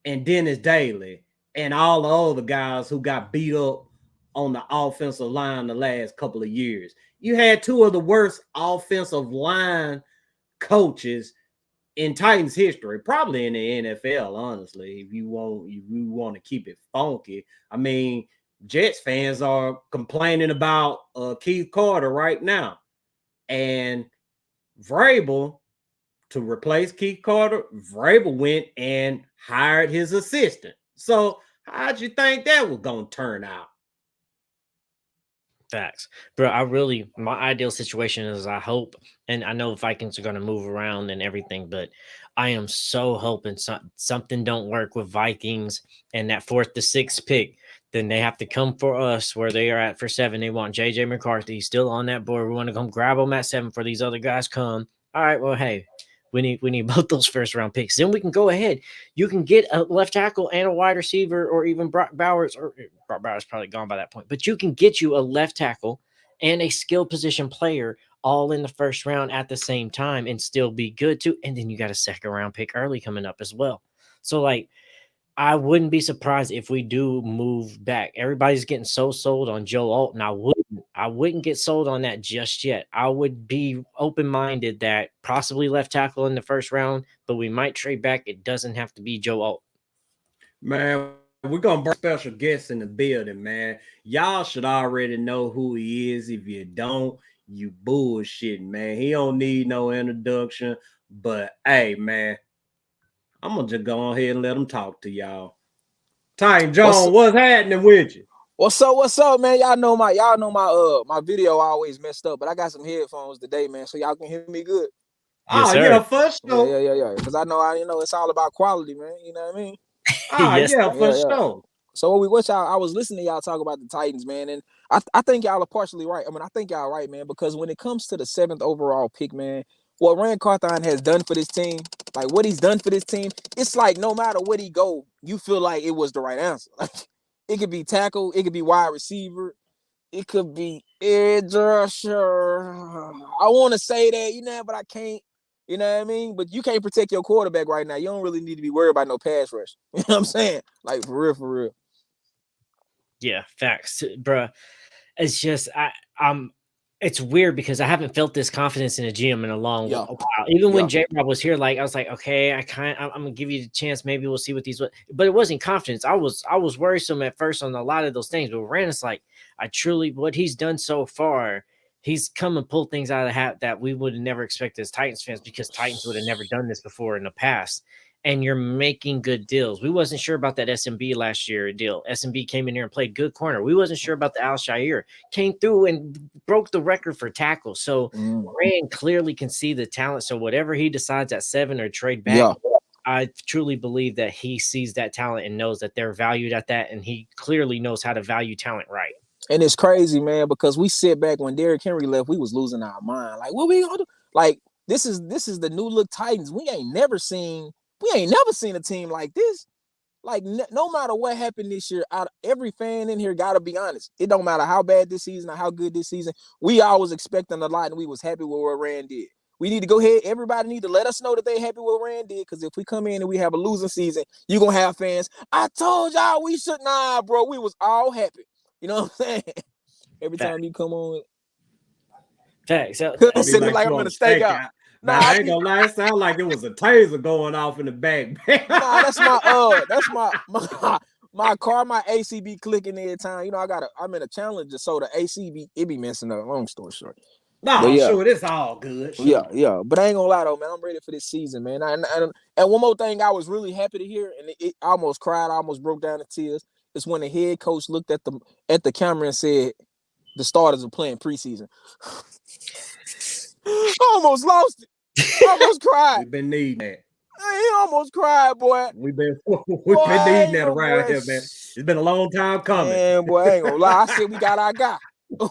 Speaker 3: and Dennis Daly and all the other guys who got beat up on the offensive line the last couple of years. You had two of the worst offensive line coaches in Titans history, probably in the NFL, honestly, if you want to keep it funky. I mean, Jets fans are complaining about Keith Carter right now. And Vrabel to replace Keith Carter, Vrabel went and hired his assistant. So how'd you think that was going to turn out?
Speaker 4: Facts, bro. My ideal situation is I hope, and I know Vikings are going to move around and everything, but I am so hoping something don't work with Vikings and that 4th to 6th pick. Then they have to come for us where they are at for 7. They want JJ McCarthy. He's still on that board. We want to come grab him at 7 for these other guys come. All right, well, hey, we need both those first round picks. Then we can go ahead. You can get a left tackle and a wide receiver, or even Brock Bowers. Or Brock Bowers probably gone by that point. But you can get you a left tackle and a skill position player all in the first round at the same time and still be good too. And then you got a 2nd round pick early coming up as well. So like, I wouldn't be surprised if we do move back. Everybody's getting so sold on Joe Alton. I wouldn't get sold on that just yet. I would be open-minded that possibly left tackle in the first round, but we might trade back. It doesn't have to be Joe Alton.
Speaker 3: Man, we're going to bring special guests in the building, man. Y'all should already know who he is. If you don't, you bullshitting, man. He don't need no introduction, but hey, man, I'm going to just go ahead and let him talk to y'all. Titan John, what's happening with you?
Speaker 5: What's up, man? Y'all know my video always messed up, but I got some headphones today, man, so y'all can hear me good.
Speaker 3: Yes, yeah, for sure.
Speaker 5: Yeah. Because I know it's all about quality, man. You know what I mean?
Speaker 3: Yes, for sure.
Speaker 5: So I was listening to y'all talk about the Titans, man, and I think y'all are partially right. I mean, I think y'all right, man, because when it comes to the 7th overall pick, man, what Rand Carthon has done for this team, like what he's done for this team, it's like no matter where he go, you feel like it was the right answer. Like it could be tackle, it could be wide receiver, it could be edge rusher. I want to say that, but I can't. You know what I mean? But you can't protect your quarterback right now. You don't really need to be worried about no pass rush. You know what I'm saying? Like for real.
Speaker 4: Yeah, facts, bro. It's just it's weird because I haven't felt this confidence in a GM in a long while. Even when J-Rob was here, like I was like, okay, I'm gonna give you the chance. Maybe we'll see what these. But it wasn't confidence. I was worrisome at first on a lot of those things. But Rand's like, what he's done so far, he's come and pulled things out of the hat that we would have never expected as Titans fans, because Titans would have never done this before in the past. And you're making good deals. We wasn't sure about that SMB last year deal. SMB came in here and played good corner. We wasn't sure about the Al Shire. Came through and broke the record for tackles. So Rand clearly can see the talent. So whatever he decides at 7 or trade back, I truly believe that he sees that talent and knows that they're valued at that. And he clearly knows how to value talent right.
Speaker 5: And it's crazy, man, because we sit back when Derrick Henry left, we was losing our mind. Like, what we gonna do? Like, this is the new look Titans. We ain't never seen a team like this. Like, no matter what happened this year, every fan in here got to be honest. It don't matter how bad this season or how good this season. We always expecting a lot, and we was happy with what Rand did. We need to go ahead. Everybody need to let us know that they happy with what Rand did, because if we come in and we have a losing season, you're going to have fans. I told y'all we should. Nah, bro, we was all happy. You know what I'm saying? Every time you come on.
Speaker 4: Facts.
Speaker 5: It's like I'm going to stake out.
Speaker 3: Nah, I ain't gonna lie. It sound like it was a taser going off in the back.
Speaker 5: Nah, that's my car, my AC be clicking every time. You know, I'm in a Challenger, so the AC be messing up. Long story short.
Speaker 3: No, sure, it's all good. Sure.
Speaker 5: Yeah. But I ain't gonna lie though, man. I'm ready for this season, man. And one more thing I was really happy to hear, and it almost cried, I almost broke down in tears, is when the head coach looked at the camera and said the starters are playing preseason. I almost lost it. I almost cried.
Speaker 3: We've been needing that.
Speaker 5: I almost cried, boy.
Speaker 3: We've been needing that around here, man. It's been a long time coming.
Speaker 5: Man, boy, I ain't gonna lie. I said we got our guy.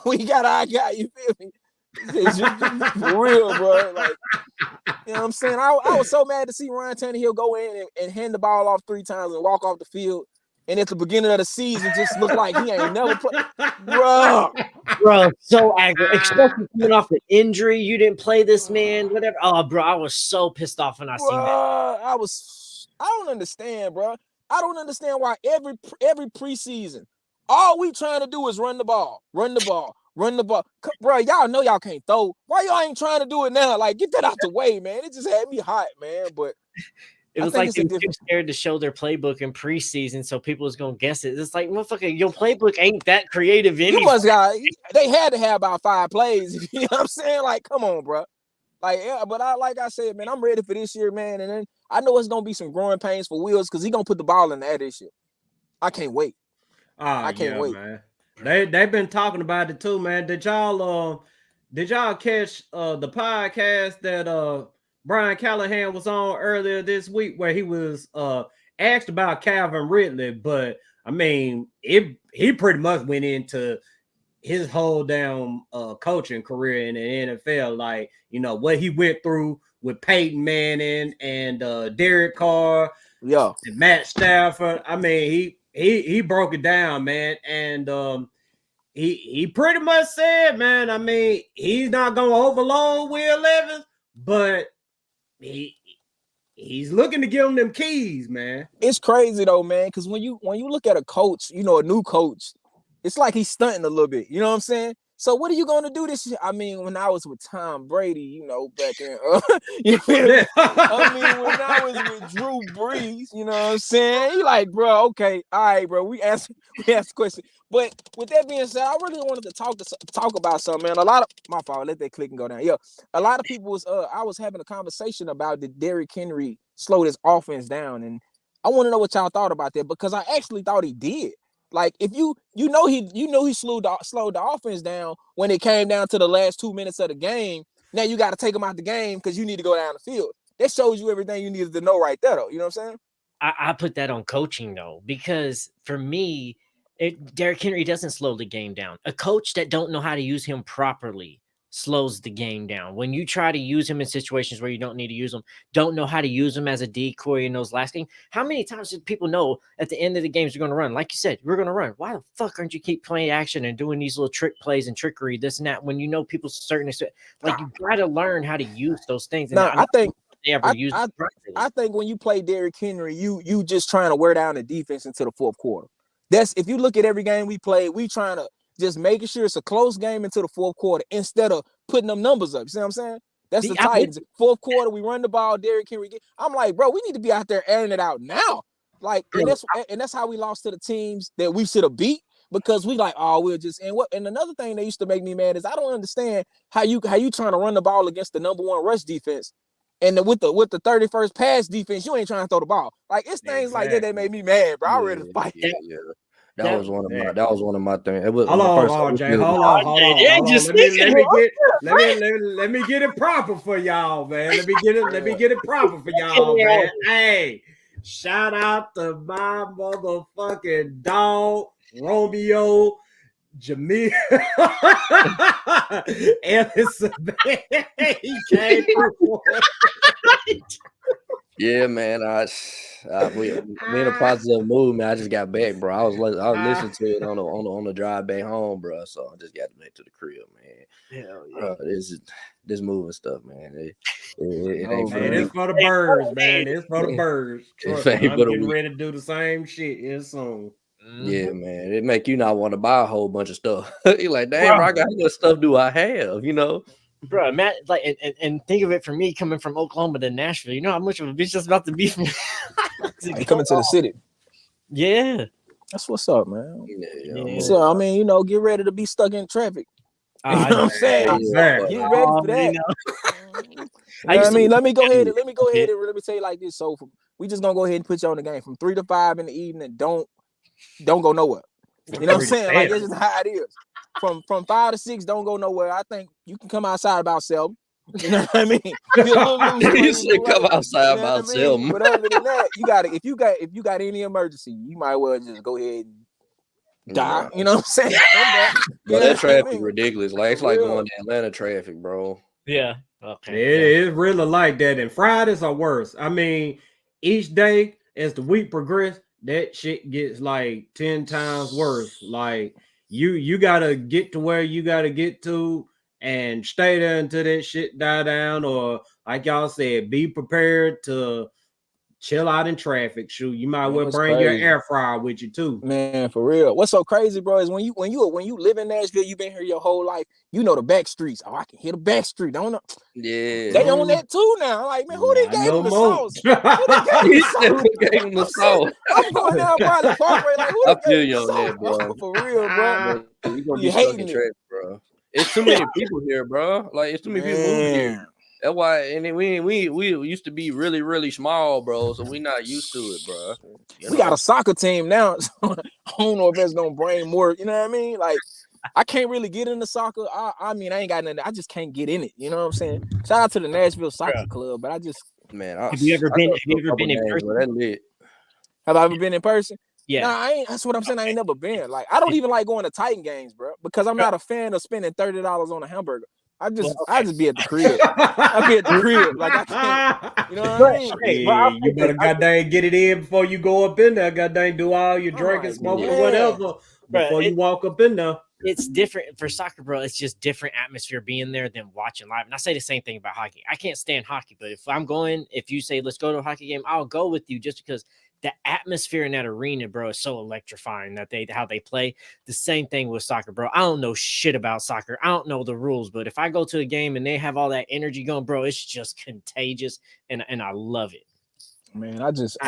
Speaker 5: We got our guy. You feel me? It's just for real, bro. Like, you know what I'm saying? I was so mad to see Ryan Tannehill go in and hand the ball off 3 times and walk off the field. And at the beginning of the season, just looked like he ain't never played. Bro,
Speaker 4: so angry. Especially coming off the injury. You didn't play this man, whatever. Oh, bro, I was so pissed off when I seen that.
Speaker 5: I don't understand, bro. I don't understand why every preseason, all we trying to do is run the ball. Bro, y'all know y'all can't throw. Why y'all ain't trying to do it now? Like, get that out the way, man. It just had me hot, man. But
Speaker 4: it was like they were too scared to show their playbook in preseason, so people was gonna guess it. It's like, motherfucker, your playbook ain't that creative anyway.
Speaker 5: They had to have about 5 plays. You know what I'm saying? Like, come on, bro. Like, yeah, but like I said, man, I'm ready for this year, man. And then I know it's gonna be some growing pains for Wills because he gonna put the ball in the air this year. I can't wait.
Speaker 3: Oh
Speaker 5: I can't
Speaker 3: yeah,
Speaker 5: wait.
Speaker 3: man. They've been talking about it too, man. Did y'all catch the podcast that Brian Callahan was on earlier this week where he was asked about Calvin Ridley, but I mean he pretty much went into his whole damn coaching career in the NFL, like, you know, what he went through with Peyton Manning and Derrick Carr,
Speaker 5: Yeah,
Speaker 3: and Matt Stafford. I mean, he broke it down, man, and he pretty much said, man, I mean, he's not gonna overload Will Evans, but he's looking to give him them keys, man.
Speaker 5: it's crazy though, man. Because when you look at a coach, you know, a new coach, it's like he's stunting a little bit. You know what I'm saying? So what are you gonna do this year? I mean, when I was with Tom Brady, you know, back in, you feel me? I mean, when I was with Drew Brees, you know what I'm saying? You like, bro, okay, all right, bro. We asked the question. But with that being said, I really wanted to talk about something, man. A lot of my fault. Let that click and go down. Yeah, a lot of people was I was having a conversation about did Derrick Henry slow this offense down, and I want to know what y'all thought about that because I actually thought he did. Like if you know he slowed the offense down when it came down to the last 2 minutes of the game. Now you got to take him out the game because you need to go down the field. That shows you everything you needed to know right there, though. You know what I'm saying?
Speaker 4: I put that on coaching though, because for me, Derrick Henry doesn't slow the game down. A coach that don't know how to use him properly slows the game down. When you try to use him in situations where you don't need to use him, don't know how to use him as a decoy in those last games. How many times did people know at the end of the games you're going to run? Like you said, we're going to run. Why the fuck aren't you keep playing action and doing these little trick plays and trickery, this and that, when you know people certain like you got to learn how to use those things. And
Speaker 5: now I think
Speaker 4: they ever use.
Speaker 5: I think when you play Derrick Henry, you just trying to wear down the defense into the fourth quarter. That's if you look at every game we play, we trying to just making sure it's a close game into the fourth quarter instead of putting them numbers up. You see what I'm saying? That's the Titans. Fourth quarter, we run the ball, Derrick Henry. I'm like, bro, we need to be out there airing it out now. Like, and that's how we lost to the teams that we should have beat because we like, oh, we'll just and another thing that used to make me mad is I don't understand how you trying to run the ball against the number one rush defense. And with the 31st pass defense, you ain't trying to throw the ball. Like it's things like that made me mad, bro. I ready to fight.
Speaker 6: Yeah. That was one of my things. It was
Speaker 3: hold on, Jay. Hold on. Let me get it proper for y'all, man. Let me get it proper for y'all, man. Hey, shout out to my motherfucking dog, Romeo Jamil. Ellison, man. He came through.
Speaker 6: Yeah, man. We in a positive mood, man. I just got back, bro. I was listening to it on the drive back home, bro. So I just got back to the crib, man. Hell yeah. This moving stuff, man. It ain't
Speaker 3: man, it's for the birds, man. It's for the birds. I'm getting ready to do the same shit here soon.
Speaker 6: Yeah, man. It make you not want to buy a whole bunch of stuff. You're like, damn, bro, how much stuff do I have? You know?
Speaker 4: Bro, Matt, like, and think of it for me coming from Oklahoma to Nashville. You know how much of a bitch that's about to be from
Speaker 5: coming to the city.
Speaker 4: Yeah,
Speaker 5: that's what's up, man.
Speaker 6: Yeah.
Speaker 5: So I mean, get ready to be stuck in traffic. You know what I'm saying?
Speaker 3: Exactly.
Speaker 5: Get ready for that. I mean, let me go ahead and let me tell you like this. So we just gonna go ahead and put you on the game from 3 to 5 in the evening. Don't go nowhere. You know what I'm saying? Like this is how it is. From 5 to 6, don't go nowhere. I think you can come outside about 7. You know what I mean?
Speaker 6: You should come outside about 7.
Speaker 5: But other than that, you got if you got any emergency, you might well just go ahead and die. Yeah. You know what I'm saying?
Speaker 6: But that traffic ridiculous. Like it's like going to Atlanta traffic, bro.
Speaker 4: Yeah. Okay.
Speaker 3: It is really like that. And Fridays are worse. I mean, each day as the week progresses, that shit gets like 10 times worse. Like you gotta get to where you gotta get to and stay there until that shit die down, or like y'all said, be prepared to chill out in traffic. Shoot, you might well bring your air fryer with you too.
Speaker 5: Man, for real. What's so crazy, bro, is when you live in Nashville, you've been here your whole life. You know the back streets. Oh, I can hear the back street. Don't know.
Speaker 6: Yeah,
Speaker 5: they own that too now. Like, man, who they gave them the sauce?
Speaker 6: Who gave them the sauce?
Speaker 5: I'm going down by the Parkway. Like, who
Speaker 6: I feel you on that, bro.
Speaker 5: For real, bro.
Speaker 6: You gonna be stuck in traffic, bro. It's too many people here, bro. Like it's too many people moving here. That's why, and then we used to be really, really small, bro. So we not used to it, bro.
Speaker 5: We got a soccer team now. So I don't know if it's gonna bring more. You know what I mean? Like, I can't really get into soccer. I mean, I ain't got nothing. I just can't get in it. You know what I'm saying? Shout out to the Nashville Soccer Club, but I just
Speaker 4: have you ever been in person?
Speaker 6: That lit.
Speaker 5: Have I ever been in person?
Speaker 4: Yeah,
Speaker 5: nah, I ain't. That's what I'm saying. I ain't never been. Like, I don't even like going to Titan games, bro, because I'm not a fan of spending $30 on a hamburger. I just be at the crib. I be at the crib. Like, I can't, you know what I mean?
Speaker 3: Okay, you better goddamn get it in before you go up in there. Goddamn do all your drinking, smoking, whatever before you walk up in there.
Speaker 4: It's different for soccer, bro. It's just different atmosphere being there than watching live. And I say the same thing about hockey. I can't stand hockey, but if you say, let's go to a hockey game, I'll go with you just because the atmosphere in that arena, bro, is so electrifying how they play. The same thing with soccer, bro. I don't know shit about soccer. I don't know the rules, but if I go to a game and they have all that energy going, bro, it's just contagious, and I love it.
Speaker 5: Man, I just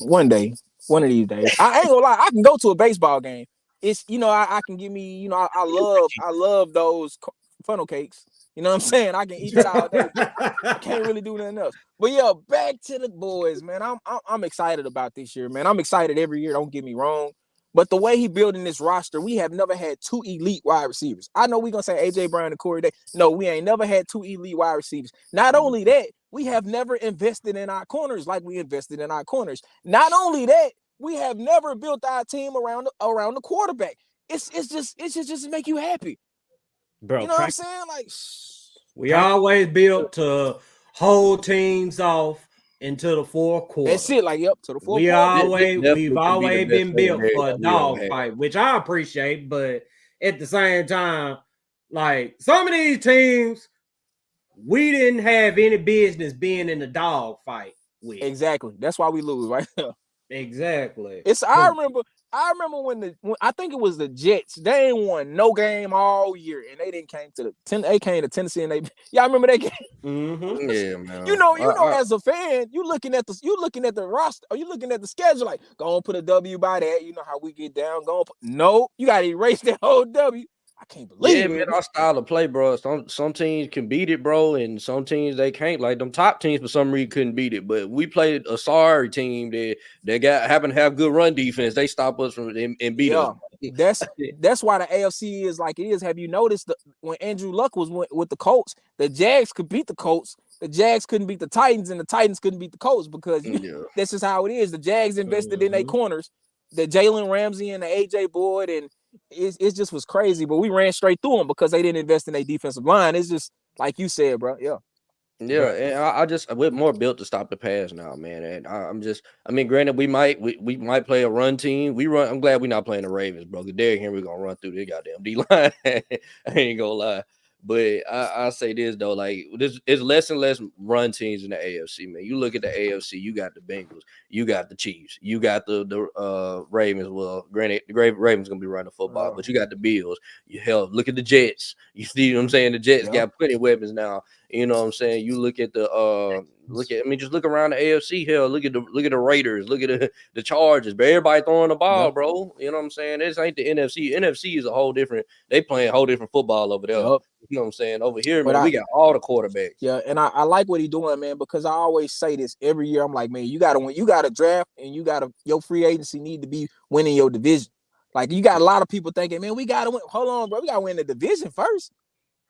Speaker 5: one of these days, I ain't gonna lie, I can go to a baseball game. It's, I can give me, I love those funnel cakes. You know what I'm saying? I can eat it all day. I can't really do nothing else. But yeah, back to the boys, man. I'm excited about this year, man. I'm excited every year. Don't get me wrong. But the way he building this roster, we have never had two elite wide receivers. I know we're gonna say AJ Brown and Corey Day. No, we ain't never had two elite wide receivers. Not only that, we have never invested in our corners like we invested in our corners. Not only that, we have never built our team around the quarterback. It's just to make you happy, bro. You know what I'm saying? Like,
Speaker 3: we always built to hold teams off into the fourth quarter.
Speaker 5: That's it. Like, yep, to the fourth
Speaker 3: quarter. We've always been built for a dog fight, which I appreciate. But at the same time, like, some of these teams, we didn't have any business being in the dog fight with.
Speaker 5: Exactly. That's why we lose, right?
Speaker 3: Exactly.
Speaker 5: I remember when I think it was the Jets. They ain't won no game all year, and they came to Tennessee, and y'all remember that game?
Speaker 3: Mm-hmm.
Speaker 6: Yeah, man.
Speaker 5: You know, as a fan, you looking at the roster, or you looking at the schedule, like, go on, put a W by that. You know how we get down. No, you gotta erase that whole W. I can't believe it.
Speaker 6: Man, our style of play, bro. Some teams can beat it, bro, and some teams they can't. Like, them top teams for some reason couldn't beat it. But we played a sorry team that happen to have good run defense. They stop us from and beat us.
Speaker 5: That's why the AFC is like it is. Have you noticed when Andrew Luck was with the Colts, the Jags could beat the Colts. The Jags couldn't beat the Titans, and the Titans couldn't beat the Colts because that's just how it is. The Jags invested in their corners, the Jalen Ramsey and the AJ Boyd, and it just was crazy. But we ran straight through them because they didn't invest in their defensive line. It's just like you said, bro. Yeah.
Speaker 6: And we're more built to stop the pass now, man. And granted, we might play a run team. I'm glad we're not playing the Ravens, bro. The Derrick Henry gonna run through this goddamn D line. I ain't gonna lie. But I say this though, like it's less and less run teams in the AFC, man. You look at the AFC, you got the Bengals, you got the Chiefs, you got the Ravens. Well, granted, the Ravens gonna be running the football, but you got the Bills. Look at the Jets. You see what I'm saying? The Jets got plenty of weapons now. You know what I'm saying? You look at just look around the AFC. Hell, look at the Raiders, look at the Chargers. But everybody throwing the ball, bro. You know what I'm saying? This ain't the NFC. NFC is a whole different. They playing a whole different football over there. You know what I'm saying? Over here, man, we got all the quarterbacks.
Speaker 5: Yeah, and I like what he's doing, man, because I always say this every year. I'm like, man, you gotta draft, and your free agency need to be winning your division. Like, you got a lot of people thinking, man, we gotta win. Hold on, bro, we gotta win the division first.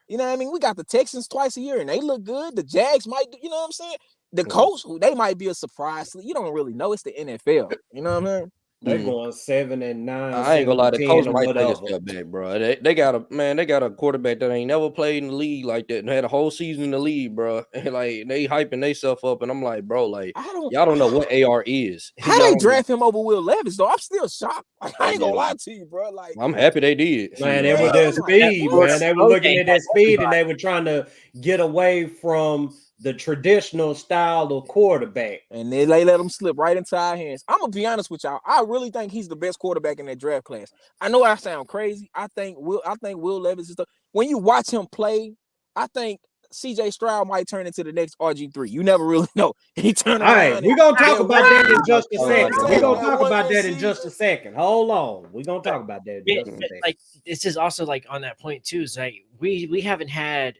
Speaker 5: You know what I mean? We got the Texans twice a year, and they look good. The Jags might do, you know what I'm saying? The Colts, they might be a surprise. You don't really know. It's the NFL. You know what I mean?
Speaker 3: They're going 7-9.
Speaker 6: I ain't gonna lie, the Colts might take a step back, bro. They got a quarterback that ain't never played in the league like that and had a whole season in the league, bro. And like they hyping themselves up, and I'm like, bro, like y'all don't know what AR is.
Speaker 5: How they draft him over Will Levis though? I'm still shocked. Like, I ain't gonna lie to you, bro. Like,
Speaker 6: I'm happy they did.
Speaker 3: Man, they were their speed, man. They were looking at that speed, and they were trying to get away from the traditional style of quarterback, and
Speaker 5: they let him slip right into our hands. I'm gonna be honest with y'all. I really think he's the best quarterback in that draft class. I know I sound crazy. I think Will Levis is when you watch him play, I think CJ Stroud might turn into the next RG3. You never really know. He turned.
Speaker 3: All right, we're gonna talk about that in just a second. We're gonna talk about that in just a second. Hold on. We're gonna talk about that in just a second.
Speaker 4: Like, this is also like on that point too. Is like we haven't had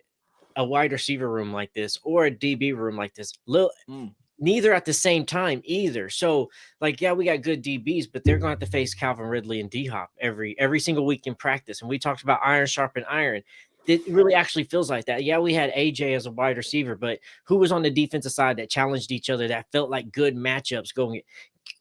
Speaker 4: a wide receiver room like this or a DB room like this. Neither at the same time either. So, like, yeah, we got good DBs, but they're going to have to face Calvin Ridley and D-Hop every single week in practice. And we talked about iron sharpen iron. It really actually feels like that. Yeah, we had AJ as a wide receiver, but who was on the defensive side that challenged each other, that felt like good matchups going?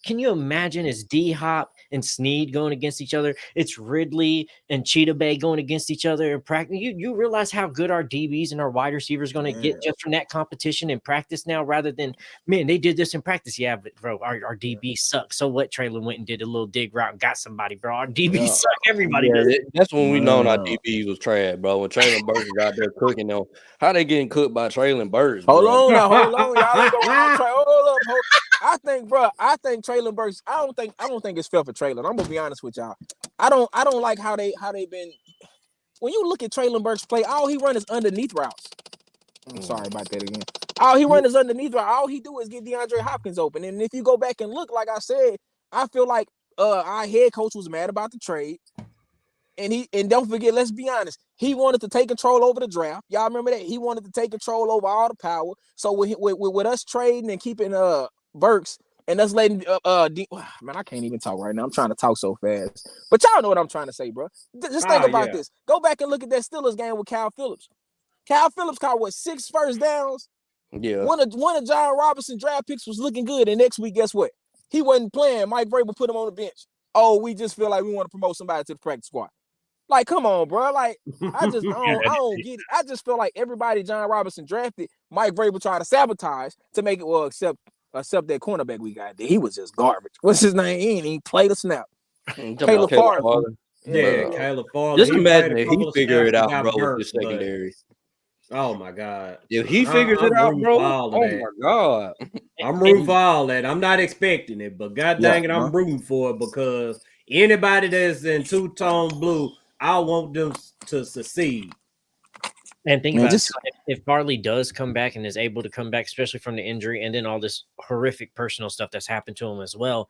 Speaker 4: Can you imagine it's D-Hop and Sneed going against each other? It's Ridley and Cheetah Bay going against each other in practice. You realize how good our DBs and our wide receivers going to get just from that competition in practice now, rather than, man, they did this in practice. Yeah, but bro, our DBs suck. So what? Traylon went and did a little dig route and got somebody, bro. Our DBs suck. Everybody does.
Speaker 6: That's when we known our DBs was trash, bro. When Traylon Burks was out there cooking them, how they getting cooked by Traylon Burks?
Speaker 5: Hold on. Y'all ain't going on hold up. I think Traylon Burks. I don't think it's fair for Traylon. I'm gonna be honest with y'all. I don't like how they been. When you look at Traylon Burks play, all he run is underneath routes. I'm sorry about that again. All he run is underneath routes. All he do is get DeAndre Hopkins open. And if you go back and look, like I said, I feel like our head coach was mad about the trade. And don't forget, let's be honest, he wanted to take control over the draft. Y'all remember that? He wanted to take control over all the power. So with us trading and keeping Burks and us letting man, I can't even talk right now. I'm trying to talk so fast. But y'all know what I'm trying to say, bro. Just think about this. Go back and look at that Steelers game with Kyle Phillips. Kyle Phillips caught 6 first downs?
Speaker 6: Yeah.
Speaker 5: One of John Robinson draft picks was looking good, and next week, guess what? He wasn't playing. Mike Vrabel put him on the bench. Oh, we just feel like we want to promote somebody to the practice squad. Like, come on, bro. Like, I don't get it. I just feel like everybody John Robinson drafted, Mike Vrabel tried to sabotage to make it except that cornerback we got there. He was just garbage. What's his name? He ain't even played a snap. Caleb Farley.
Speaker 3: Yeah, Caleb Farley.
Speaker 6: Just imagine if he figured it out, bro, with the secondary.
Speaker 3: Oh my God!
Speaker 6: If he figures it out, bro. Oh my God!
Speaker 3: I'm rooting for all that. I'm not expecting it, but God dang it, I'm rooting for it because anybody that's in two-tone blue, I want them to succeed.
Speaker 4: And think about it. If Farley does come back and is able to come back, especially from the injury and then all this horrific personal stuff that's happened to him as well,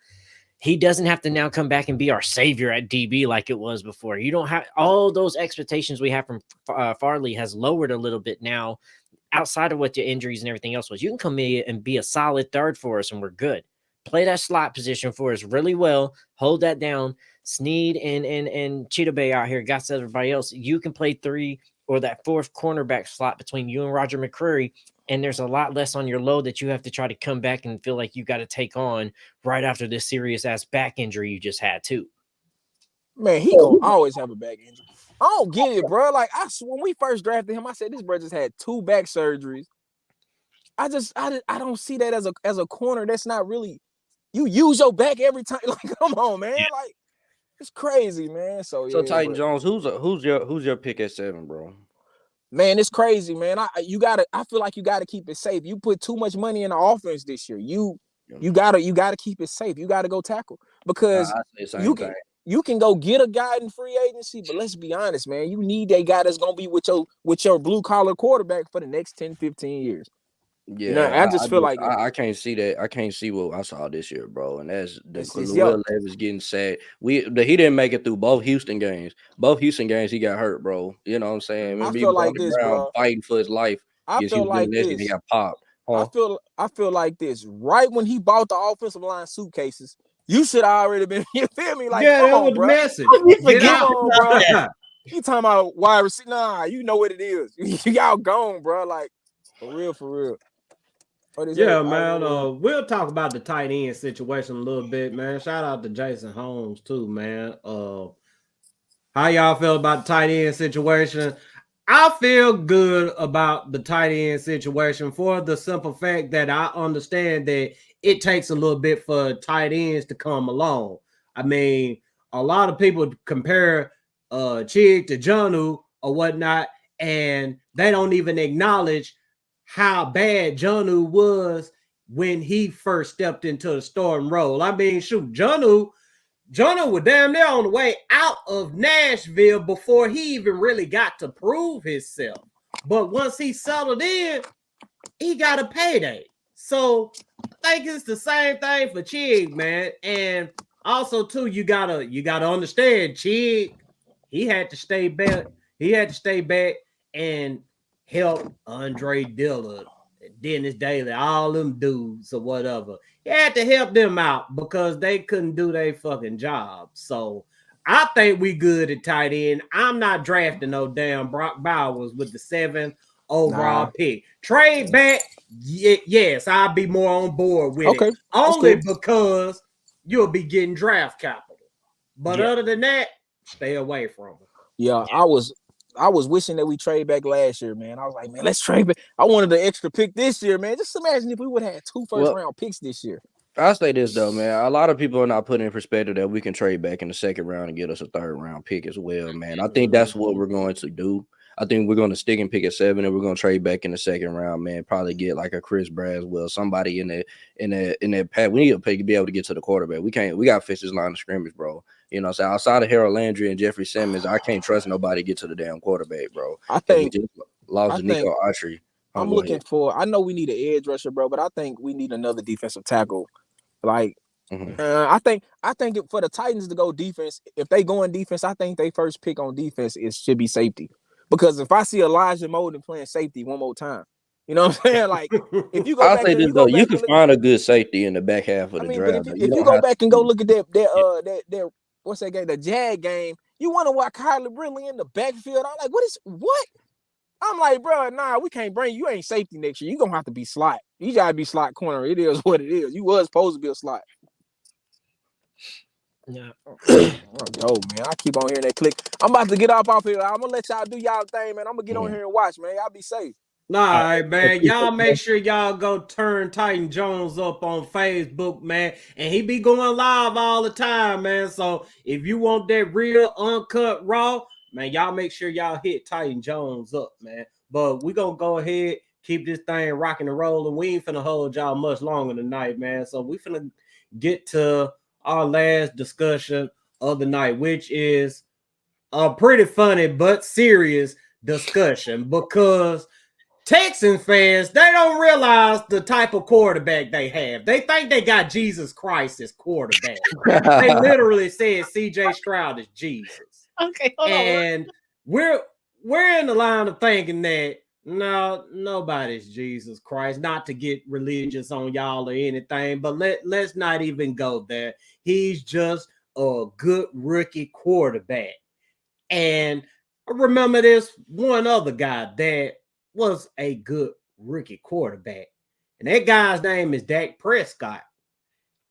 Speaker 4: he doesn't have to now come back and be our savior at DB like it was before. You don't have all those expectations we have from Farley has lowered a little bit now outside of what the injuries and everything else was. You can come in and be a solid third for us and we're good. Play that slot position for us really well. Hold that down. Sneed and Cheetah Bay out here got everybody else. You can play 3 or that 4th cornerback slot between you and Roger McCreary. And there's a lot less on your load that you have to try to come back and feel like you got to take on right after this serious ass back injury you just had too.
Speaker 5: Man, he gonna always have a back injury. I don't get it, bro. Like when we first drafted him, I said this bro just had 2 back surgeries. I don't see that as a corner. That's not really, you use your back every time. Like, come on, man. Yeah. Like, it's crazy, man. So
Speaker 6: Titan Jones, who's your pick at 7, bro?
Speaker 5: Man, it's crazy, man. I feel like you gotta keep it safe. You put too much money in the offense this year. You gotta keep it safe. You gotta go tackle because you can go get a guy in free agency, but let's be honest, man. You need a guy that's gonna be with your blue collar quarterback for the next 10, 15 years. Yeah, I feel like
Speaker 6: I can't see that. I can't see what I saw this year, bro. And that's Will Levis getting sad. He didn't make it through both Houston games. Both Houston games, he got hurt, bro. You know what I'm saying?
Speaker 5: I feel like this, bro.
Speaker 6: Fighting for his life.
Speaker 5: I feel like this.
Speaker 6: He got popped.
Speaker 5: Huh? I feel like this. Right when he bought the offensive line suitcases, you should have already been. You feel me? Like,
Speaker 3: yeah, that was the message. Bro.
Speaker 5: You talking about wide receiver? Nah, you know what it is. Y'all gone, bro. Like, for real.
Speaker 3: Yeah, man. We'll talk about the tight end situation a little bit, man. Shout out to Jason Holmes too, man. How y'all feel about the tight end situation? I feel good about the tight end situation for the simple fact that I understand that it takes a little bit for tight ends to come along. I mean, a lot of people compare Chig to Jonnu or whatnot, and they don't even acknowledge how bad Jonnu was when he first stepped into the starting role. I mean, shoot, Jonnu was damn near on the way out of Nashville before he even really got to prove himself. But once he settled in, he got a payday. So I think it's the same thing for Chig, man. And also, too, you gotta understand, Chig, he had to stay back. And help Andre Dillard, Dennis Daly, all them dudes or whatever. He had to help them out because they couldn't do their fucking job. So I think we good at tight end. I'm not drafting no damn Brock Bowers with the 7th overall pick. Trade back, yes, I'll be more on board with it. Only because you'll be getting draft capital. But other than that, stay away from them.
Speaker 5: Yeah, I was wishing that we trade back last year, man. I was like, man, let's trade back. I wanted the extra pick this year, man. Just imagine if we would have had 2 first-round picks this year.
Speaker 6: I'll say this, though, man. A lot of people are not putting in perspective that we can trade back in the 2nd round and get us a 3rd-round pick as well, man. I think that's what we're going to do. I think we're going to stick and pick at 7, and we're going to trade back in the 2nd round, man. Probably get like a Chris Braswell, somebody in that path. We need to be able to get to the quarterback. We got to fix this line of scrimmage, bro. You know what I'm saying? Outside of Harold Landry and Jeffrey Simmons, I can't trust nobody to get to the damn quarterback, bro.
Speaker 5: I think
Speaker 6: we just lost Nico Autry.
Speaker 5: I know we need an edge rusher, bro, but I think we need another defensive tackle. Like, I think for the Titans to go defense, if they go in defense, I think they first pick on defense should be safety. Because if I see Elijah Molden playing safety one more time, you know what I'm saying? Like, if you go
Speaker 6: I'll
Speaker 5: back,
Speaker 6: say this though, you can find a good safety in the back half of the draft.
Speaker 5: If you go back and go look at that what's that game, the Jag game, you wonder why Kyler really in the backfield. I'm like, what? I'm like, bro, nah, we can't bring you. Ain't safety next year. You gonna have to be slot. You gotta be slot corner. It is what it is. You was supposed to be a slot.
Speaker 4: Yeah.
Speaker 5: Oh man, I keep on hearing that click. I'm about to get off here. I'm gonna let y'all do y'all thing, man. I'm gonna get on here and watch, man. Y'all be safe.
Speaker 3: All right, man. Y'all make sure y'all go turn Titan Jones up on Facebook, man. And he be going live all the time, man. So if you want that real uncut raw, man, y'all make sure y'all hit Titan Jones up, man. But we gonna go ahead, keep this thing rocking and rolling. We ain't finna hold y'all much longer tonight, man. So we finna get to our last discussion of the night, which is a pretty funny but serious discussion because Texan fans, they don't realize the type of quarterback they have. They think they got Jesus Christ as quarterback. They literally said CJ Stroud is Jesus.
Speaker 4: Okay,
Speaker 3: and we're in the line of thinking that no, nobody's Jesus Christ. Not to get religious on y'all or anything, but let's not even go there. He's just a good rookie quarterback. And I remember this one other guy that was a good rookie quarterback. And that guy's name is Dak Prescott.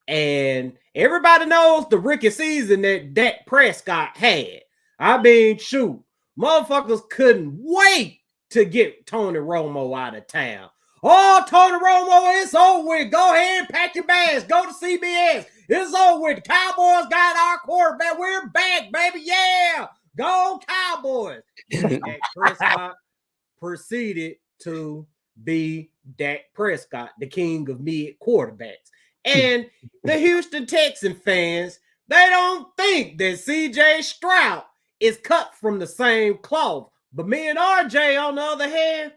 Speaker 3: And everybody knows the rookie season that Dak Prescott had. I mean, shoot, motherfuckers couldn't wait to get Tony Romo out of town. Oh, Tony Romo, it's over with. Go ahead, pack your bags. Go to CBS. It's over with. The Cowboys got our quarterback. We're back, baby. Yeah. Go Cowboys. Dak Prescott proceeded to be Dak Prescott, the king of mid quarterbacks. And the Houston Texan fans, they don't think that CJ Stroud is cut from the same cloth. But me and RJ, on the other hand,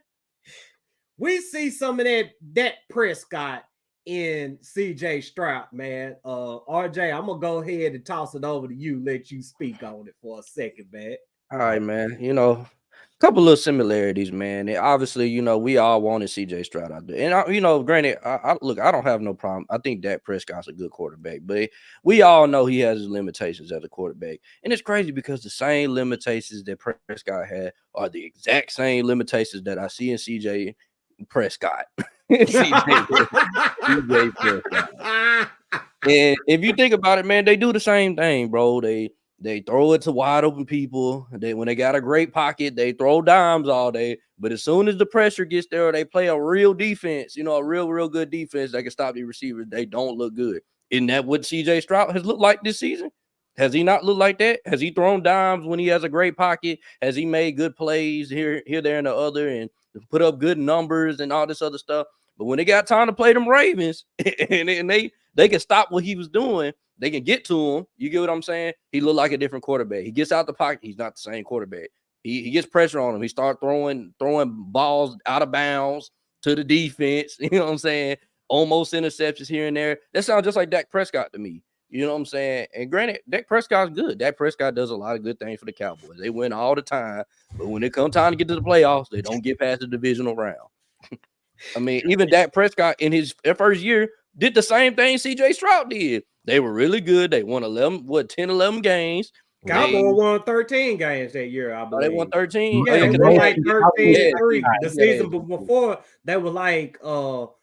Speaker 3: we see some of that Dak Prescott in CJ Stroud, man. RJ, I'm going to go ahead and toss it over to you, let you speak on it for a second, man.
Speaker 6: All right, man. You know, couple of similarities, man. And obviously, you know, we all wanted CJ Stroud out there. And, you know, granted, I don't have no problem. I think Dak Prescott's a good quarterback, but we all know he has his limitations as a quarterback. And it's crazy because the same limitations that Prescott had are the exact same limitations that I see in CJ Prescott. CJ Prescott. And if you think about it, man, they do the same thing, bro. They throw it to wide open people. When they got a great pocket, they throw dimes all day. But as soon as the pressure gets there, they play a real defense, you know, a real good defense that can stop the receivers. They don't look good. Isn't that what CJ Stroud has looked like this season? Has he not looked like that? Has he thrown dimes when he has a great pocket? Has he made good plays here, there, and the other, and put up good numbers and all this other stuff? But when they got time to play them Ravens and they can stop what he was doing, they can get to him. You get what I'm saying? He looked like a different quarterback. He gets out the pocket. He's not the same quarterback. He gets pressure on him. He starts throwing balls out of bounds to the defense. You know what I'm saying? Almost interceptions here and there. That sounds just like Dak Prescott to me. You know what I'm saying? And granted, Dak Prescott's good. Dak Prescott does a lot of good things for the Cowboys. They win all the time, but when it comes time to get to the playoffs, they don't get past the divisional round. I mean, even Dak Prescott in his first year did the same thing CJ Stroud did. They were really good. They won 11 games.
Speaker 3: Cowboys won 13 games that year, I believe.
Speaker 6: They won 13.
Speaker 3: Yeah, they won like 13-3. The season before, they were like 4.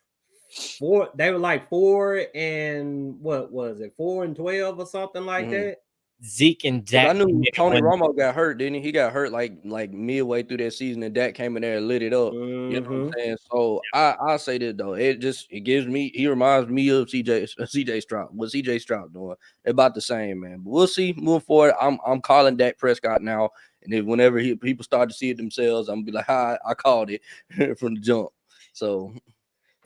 Speaker 3: They were like 4 and what was it? 4 and 12 or something like that.
Speaker 4: Zeke and Dak.
Speaker 6: I knew Tony Romo got hurt, didn't he? He got hurt like midway through that season, and Dak came in there and lit it up. You know what I'm saying? So I say that though, it gives me. He reminds me of CJ Stroud. What CJ Stroud doing? They're about the same, man. But we'll see moving forward. I'm calling Dak Prescott now, and then whenever people start to see it themselves, I'm gonna be like, I called it from the jump. So.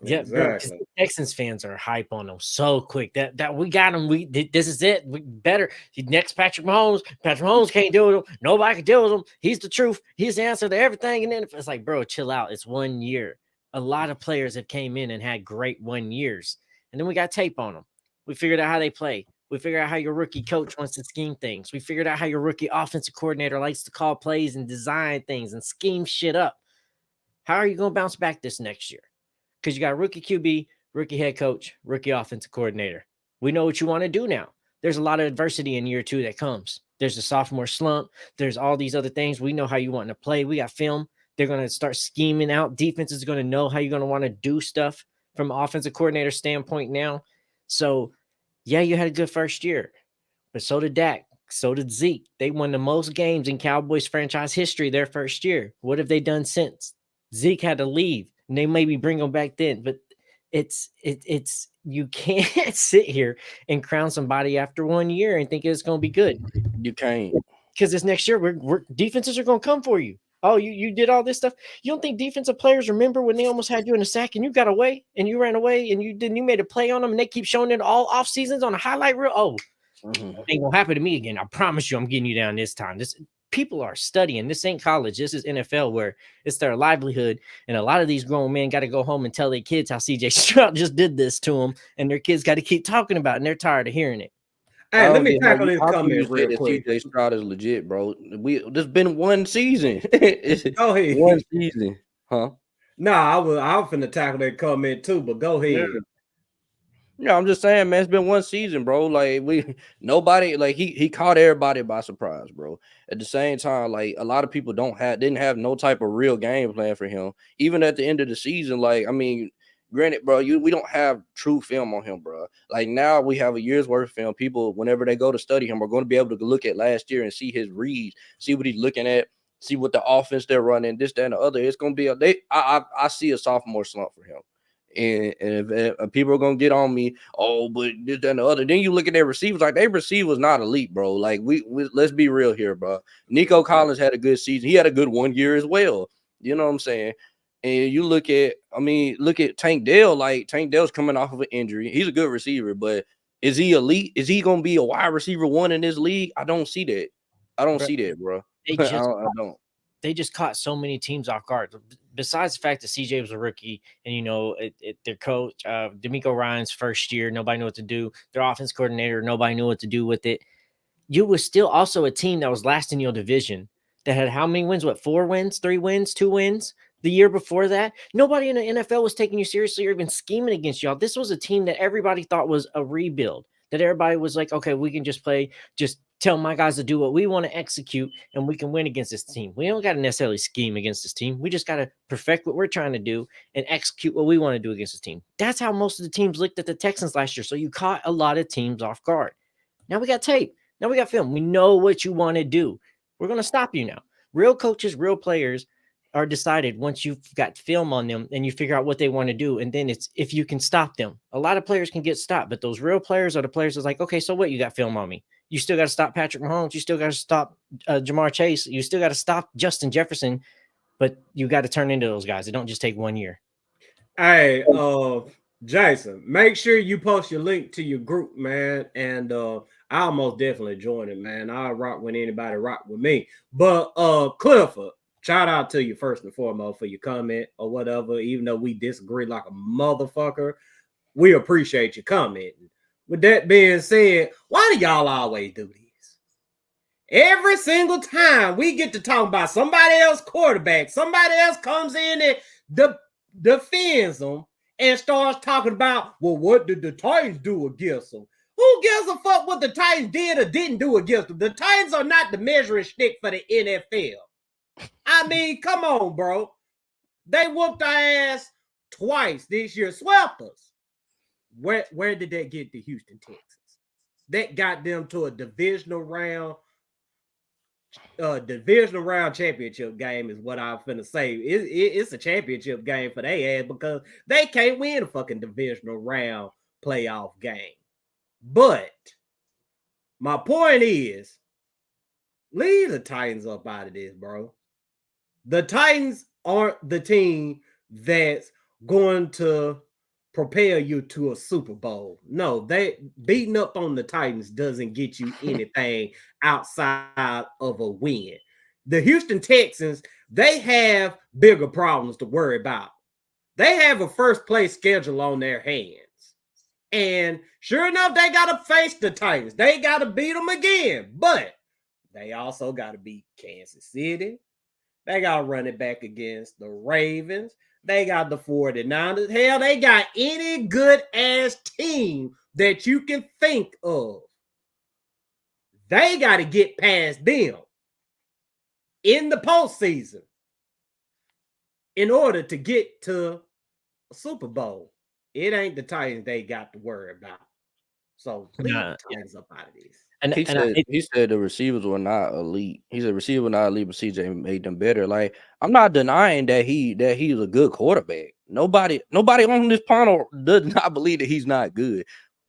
Speaker 4: Yeah, exactly. Bro, the Texans fans are hype on them so quick that we got them. This is it. We better next Patrick Mahomes. Patrick Mahomes can't deal with him. Nobody can deal with him. He's the truth. He's the answer to everything. And then it's like, bro, chill out. It's 1 year. A lot of players have came in and had great 1 years, and then we got tape on them. We figured out how they play. We figured out how your rookie coach wants to scheme things. We figured out how your rookie offensive coordinator likes to call plays and design things and scheme shit up. How are you going to bounce back this next year? Because you got rookie QB, rookie head coach, rookie offensive coordinator. We know what you want to do now. There's a lot of adversity in year 2 that comes. There's the sophomore slump. There's all these other things. We know how you want to play. We got film. They're going to start scheming out. Defense is going to know how you're going to want to do stuff from an offensive coordinator standpoint now. So, yeah, you had a good first year. But so did Dak. So did Zeke. They won the most games in Cowboys franchise history their first year. What have they done since? Zeke had to leave. And they maybe bring them back then, but it's you can't sit here and crown somebody after 1 year and think it's going to be good.
Speaker 6: You can't,
Speaker 4: because this next year we're defenses are going to come for you. Oh, you did all this stuff. You don't think defensive players remember when they almost had you in a sack and you got away and you ran away and you made a play on them and they keep showing it all off seasons on a highlight reel? Oh, ain't gonna happen to me again. I promise you, I'm getting you down this time. People are studying. This ain't college. This is NFL, where it's their livelihood. And a lot of these grown men got to go home and tell their kids how CJ Stroud just did this to them. And their kids got to keep talking about it. And they're tired of hearing it.
Speaker 3: Hey, let me tackle this comment real quick.
Speaker 6: CJ Stroud is legit, bro. There's been one season.
Speaker 3: Go ahead.
Speaker 6: One season. Huh?
Speaker 3: Nah, I was finna tackle that comment too, but go ahead.
Speaker 6: Yeah, I'm just saying, man, it's been one season, bro. Like nobody, like he caught everybody by surprise, bro. At the same time, like a lot of people didn't have no type of real game plan for him. Even at the end of the season, like, I mean, granted, bro, we don't have true film on him, bro. Like now we have a year's worth of film. People, whenever they go to study him, are going to be able to look at last year and see his reads, see what he's looking at, see what the offense they're running, this, that, and the other. It's going to be I see a sophomore slump for him. And if people are gonna get on me, oh, but this, that, and the other, then you look at their receivers, like their receivers not elite, bro. Like we let's be real here, bro. Nico Collins had a good season. He had a good 1 year as well. You know what I'm saying? And you look at Tank Dell. Like Tank Dell's coming off of an injury. He's a good receiver, but is he elite? Is he gonna be a wide receiver 1 in this league? I don't see that. I don't see that, bro. I don't.
Speaker 4: They just caught so many teams off guard. Besides the fact that CJ was a rookie and, their coach, D'Amico Ryan's first year, nobody knew what to do. Their offense coordinator, nobody knew what to do with it. You was still also a team that was last in your division that had how many wins? 4 wins, 3 wins, 2 wins the year before that? Nobody in the NFL was taking you seriously or even scheming against y'all. This was a team that everybody thought was a rebuild, that everybody was like, okay, we can just play, just tell my guys to do what we want to execute and we can win against this team. We don't got to necessarily scheme against this team. We just got to perfect what we're trying to do and execute what we want to do against this team. That's how most of the teams looked at the Texans last year. So you caught a lot of teams off guard. Now we got tape. Now we got film. We know what you want to do. We're going to stop you now. Real coaches, real players are decided once you've got film on them and you figure out what they want to do. And then it's if you can stop them. A lot of players can get stopped, but those real players are the players that's like, okay, so what? You got film on me. You still got to stop Patrick Mahomes. You still got to stop Jamar Chase. You still got to stop Justin Jefferson, but you got to turn into those guys. It don't just take 1 year.
Speaker 3: Hey, Jason, make sure you post your link to your group, man. And I'll most definitely join it, man. I'll rock when anybody rock with me. But Clifford, shout out to you first and foremost for your comment or whatever. Even though we disagree like a motherfucker, we appreciate you commenting. with that being said, why do y'all always do this? Every single time we get to talk about somebody else quarterback, somebody else comes in and defends them and starts talking about, well, what did the Titans do against them? Who gives a fuck what the Titans did or didn't do against them? The Titans are not the measuring stick for the NFL. I mean, come on, bro. They whooped our ass twice this year, swept us. Where did that get the Houston Texans? That got them to a divisional round championship game is what I'm finna say. It's a championship game for their ass because they can't win a fucking divisional round playoff game. But my point is, leave the Titans up out of this, bro. The Titans aren't the team that's going to propel you to a Super Bowl. No, they beating up on the Titans doesn't get you anything outside of a win. The Houston Texans, they have bigger problems to worry about. They have a first place schedule on their hands. And sure enough, they got to face the Titans. They got to beat them again. But they also got to beat Kansas City. They got to run it back against the Ravens. They got the 49ers. Hell, they got any good-ass team that you can think of. They got to get past them in the postseason in order to get to a Super Bowl. It ain't the Titans they got to worry about. So leave the Titans up out of this.
Speaker 6: And he said the receivers were not elite. He said receivers were not elite, but CJ made them better. Like, I'm not denying that he's a good quarterback. Nobody on this panel does not believe that he's not good.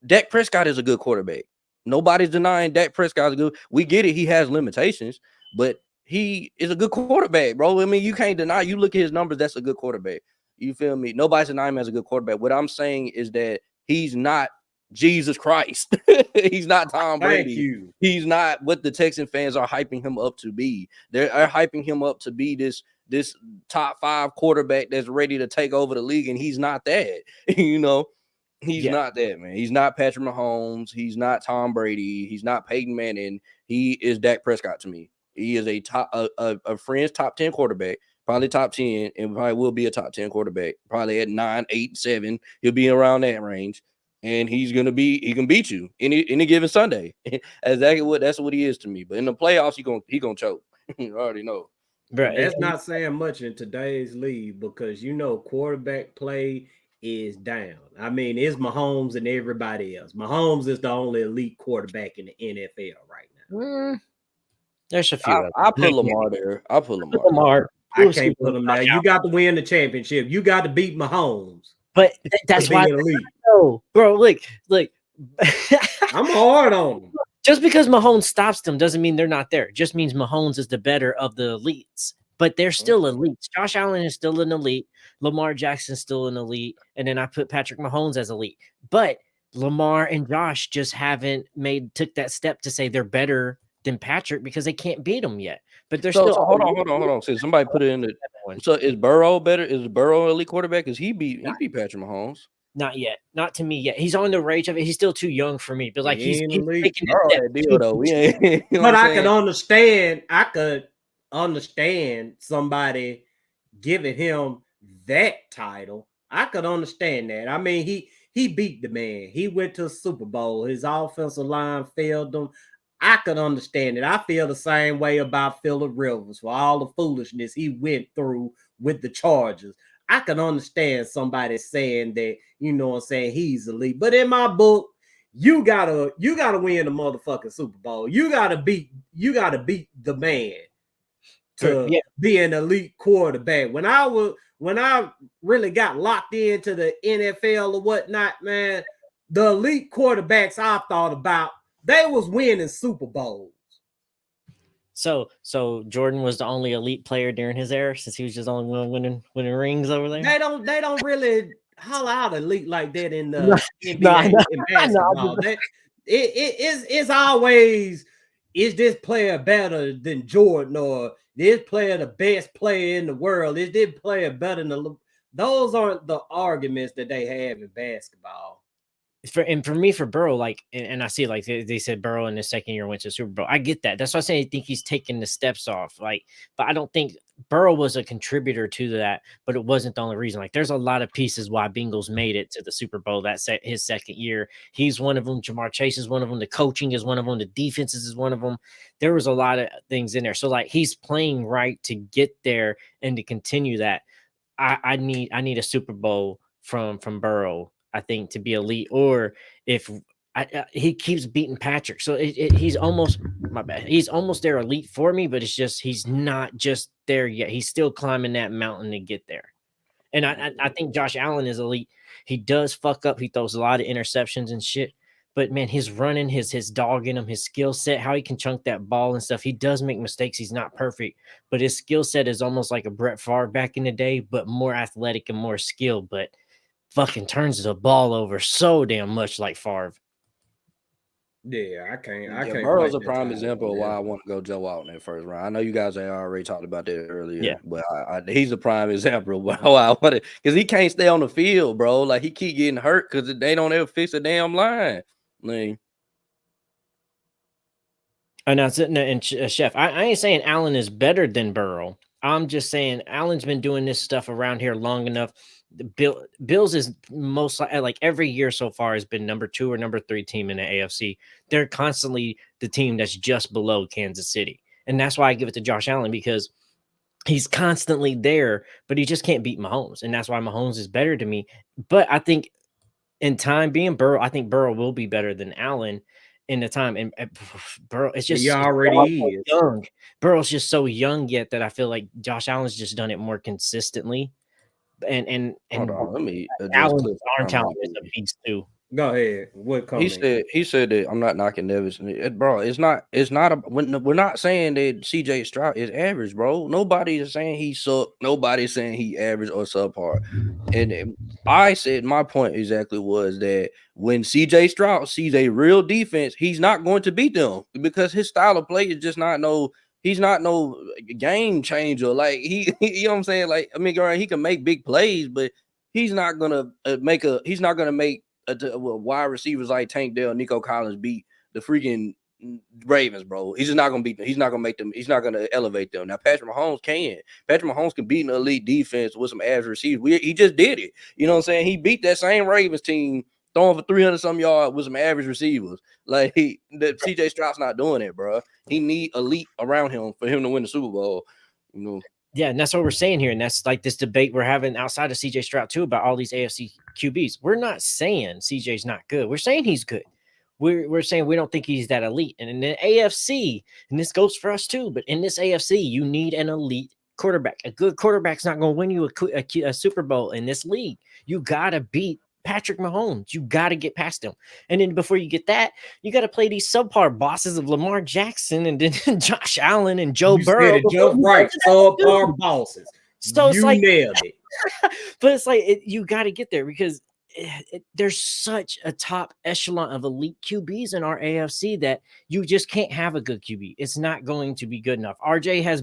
Speaker 6: Dak Prescott is a good quarterback. Nobody's denying Dak Prescott is good. We get it. He has limitations, but he is a good quarterback, bro. I mean, you can't deny. You look at his numbers. That's a good quarterback. You feel me? Nobody's denying him as a good quarterback. What I'm saying is that he's not Jesus Christ. He's not Tom Brady. He's not what the Texan fans are hyping him up to be. They're hyping him up to be this top 5 quarterback that's ready to take over the league, and he's not that. You know, he's not that, man. He's not Patrick Mahomes. He's not Tom Brady. He's not Peyton Manning. He is Dak Prescott to me. He is a friend's top 10 quarterback, probably top 10, and probably will be a top 10 quarterback, probably at 9, 8, 7. He'll be around that range. And he can beat you any given Sunday. That's what he is to me. But in the playoffs, he gonna choke. You already know.
Speaker 3: Right. That's not saying much in today's league because quarterback play is down. I mean, it's Mahomes and everybody else. Mahomes is the only elite quarterback in the NFL right now.
Speaker 4: There's a few.
Speaker 6: I put Lamar there. I put Lamar.
Speaker 3: I can't put him there. You got to win the championship. You got to beat Mahomes.
Speaker 4: But that's why, bro. Look.
Speaker 3: I'm hard on them.
Speaker 4: Just because Mahomes stops them doesn't mean they're not there. It just means Mahomes is the better of the elites. But they're still elites. Josh Allen is still an elite. Lamar Jackson's still an elite. And then I put Patrick Mahomes as elite. But Lamar and Josh just haven't took that step to say they're better than Patrick because they can't beat him yet. But they're still.
Speaker 6: Hold on. So somebody put it in the. So is Burrow better? Is Burrow elite quarterback? Because he beat Patrick Mahomes.
Speaker 4: Not yet. Not to me yet. He's on the rage of it. He's still too young for me. But like he's taking
Speaker 3: deal though. But I could understand. I could understand somebody giving him that title. I could understand that. I mean, he beat the man. He went to a Super Bowl. His offensive line failed him. I could understand it. I feel the same way about Phillip Rivers for all the foolishness he went through with the Chargers. I can understand somebody saying that, he's elite. But in my book, you gotta win the motherfucking Super Bowl. You gotta beat the man to be an elite quarterback. When I really got locked into the NFL or whatnot, man, the elite quarterbacks I thought about, they was winning Super Bowls.
Speaker 4: So Jordan was the only elite player during his era, since he was just only winning rings over there.
Speaker 3: They don't really holler out elite like that in the NBA in basketball. It's always, is this player better than Jordan, or this player the best player in the world? Is this player better than those aren't the arguments that they have in basketball.
Speaker 4: for me, for Burrow, like, and I see, like, they said Burrow in his second year went to the Super Bowl. I get that. That's why I say I think he's taking the steps off. Like, but I don't think Burrow was a contributor to that, but it wasn't the only reason. Like, there's a lot of pieces why Bengals made it to the Super Bowl his second year. He's one of them. Jamar Chase is one of them. The coaching is one of them. The defenses is one of them. There was a lot of things in there. So, like, he's playing right to get there and to continue that. I need a Super Bowl from Burrow, I think, to be elite. Or if he keeps beating Patrick, so he's almost, my bad, he's almost there elite for me, but it's just he's not just there yet. He's still climbing that mountain to get there. And I think Josh Allen is elite. He does fuck up. He throws a lot of interceptions and shit. But man, his running, his dog in him, his skill set, how he can chunk that ball and stuff. He does make mistakes. He's not perfect, but his skill set is almost like a Brett Favre back in the day, but more athletic and more skilled. But fucking turns the ball over so damn much like Favre.
Speaker 3: Yeah, I can't.
Speaker 6: Burrow's a prime example of why I want to go Joe out in that first round. I know you guys had already talked about that earlier, but he's a prime example of why I want to, because he can't stay on the field, bro. Like, he keep getting hurt because they don't ever fix the damn line. Like,
Speaker 4: and that's it. And Chef, I ain't saying Allen is better than Burrow. I'm just saying Allen's been doing this stuff around here long enough. The Bills is most like every year so far has been number 2 or number 3 team in the AFC. They're constantly the team that's just below Kansas City. And that's why I give it to Josh Allen, because he's constantly there, but he just can't beat Mahomes. And that's why Mahomes is better to me. But I think in time being Burrow, I think Burrow will be better than Allen in the time. And Burrow, it's just
Speaker 3: already
Speaker 4: young. Burrow's just so young yet that I feel like Josh Allen's just done it more consistently. And
Speaker 6: hold on, let me
Speaker 4: Allen's arm talent is a beast too.
Speaker 3: Go ahead. What
Speaker 6: he said that I'm not knocking Nevis, bro. It's not we're not saying that CJ Stroud is average, bro. Nobody is saying he suck. Nobody's saying he average or subpar. And I said my point exactly was that when CJ Stroud sees a real defense, he's not going to beat them because his style of play is just not no. He's not no game changer. Like, you know what I'm saying? Like, I mean, he can make big plays, but he's not gonna make wide receivers like Tank Dell, Nico Collins beat the freaking Ravens, bro. He's just not gonna beat them. He's not gonna make them. He's not gonna elevate them. Now, Patrick Mahomes can. Patrick Mahomes can beat an elite defense with some average receivers. He just did it. You know what I'm saying? He beat that same Ravens team throwing for 300 some yards with some average receivers. Like, CJ Stroud's not doing it, bro. He need elite around him for him to win the Super Bowl. You know.
Speaker 4: Yeah, and that's what we're saying here. And that's like this debate we're having outside of CJ Stroud too about all these AFC QBs. We're not saying CJ's not good. We're saying he's good. We're saying we don't think he's that elite. And in the AFC, and this goes for us too, but in this AFC, you need an elite quarterback. A good quarterback's not going to win you a Super Bowl in this league. You got to beat Patrick Mahomes. You got to get past him. And then before you get that, you got to play these subpar bosses of Lamar Jackson and then Josh Allen and Joe Burrow.
Speaker 3: Right, subpar bosses.
Speaker 4: So it's like,
Speaker 3: nailed it.
Speaker 4: But it's like, you got to get there because there's such a top echelon of elite QBs in our AFC that you just can't have a good QB. It's not going to be good enough. RJ has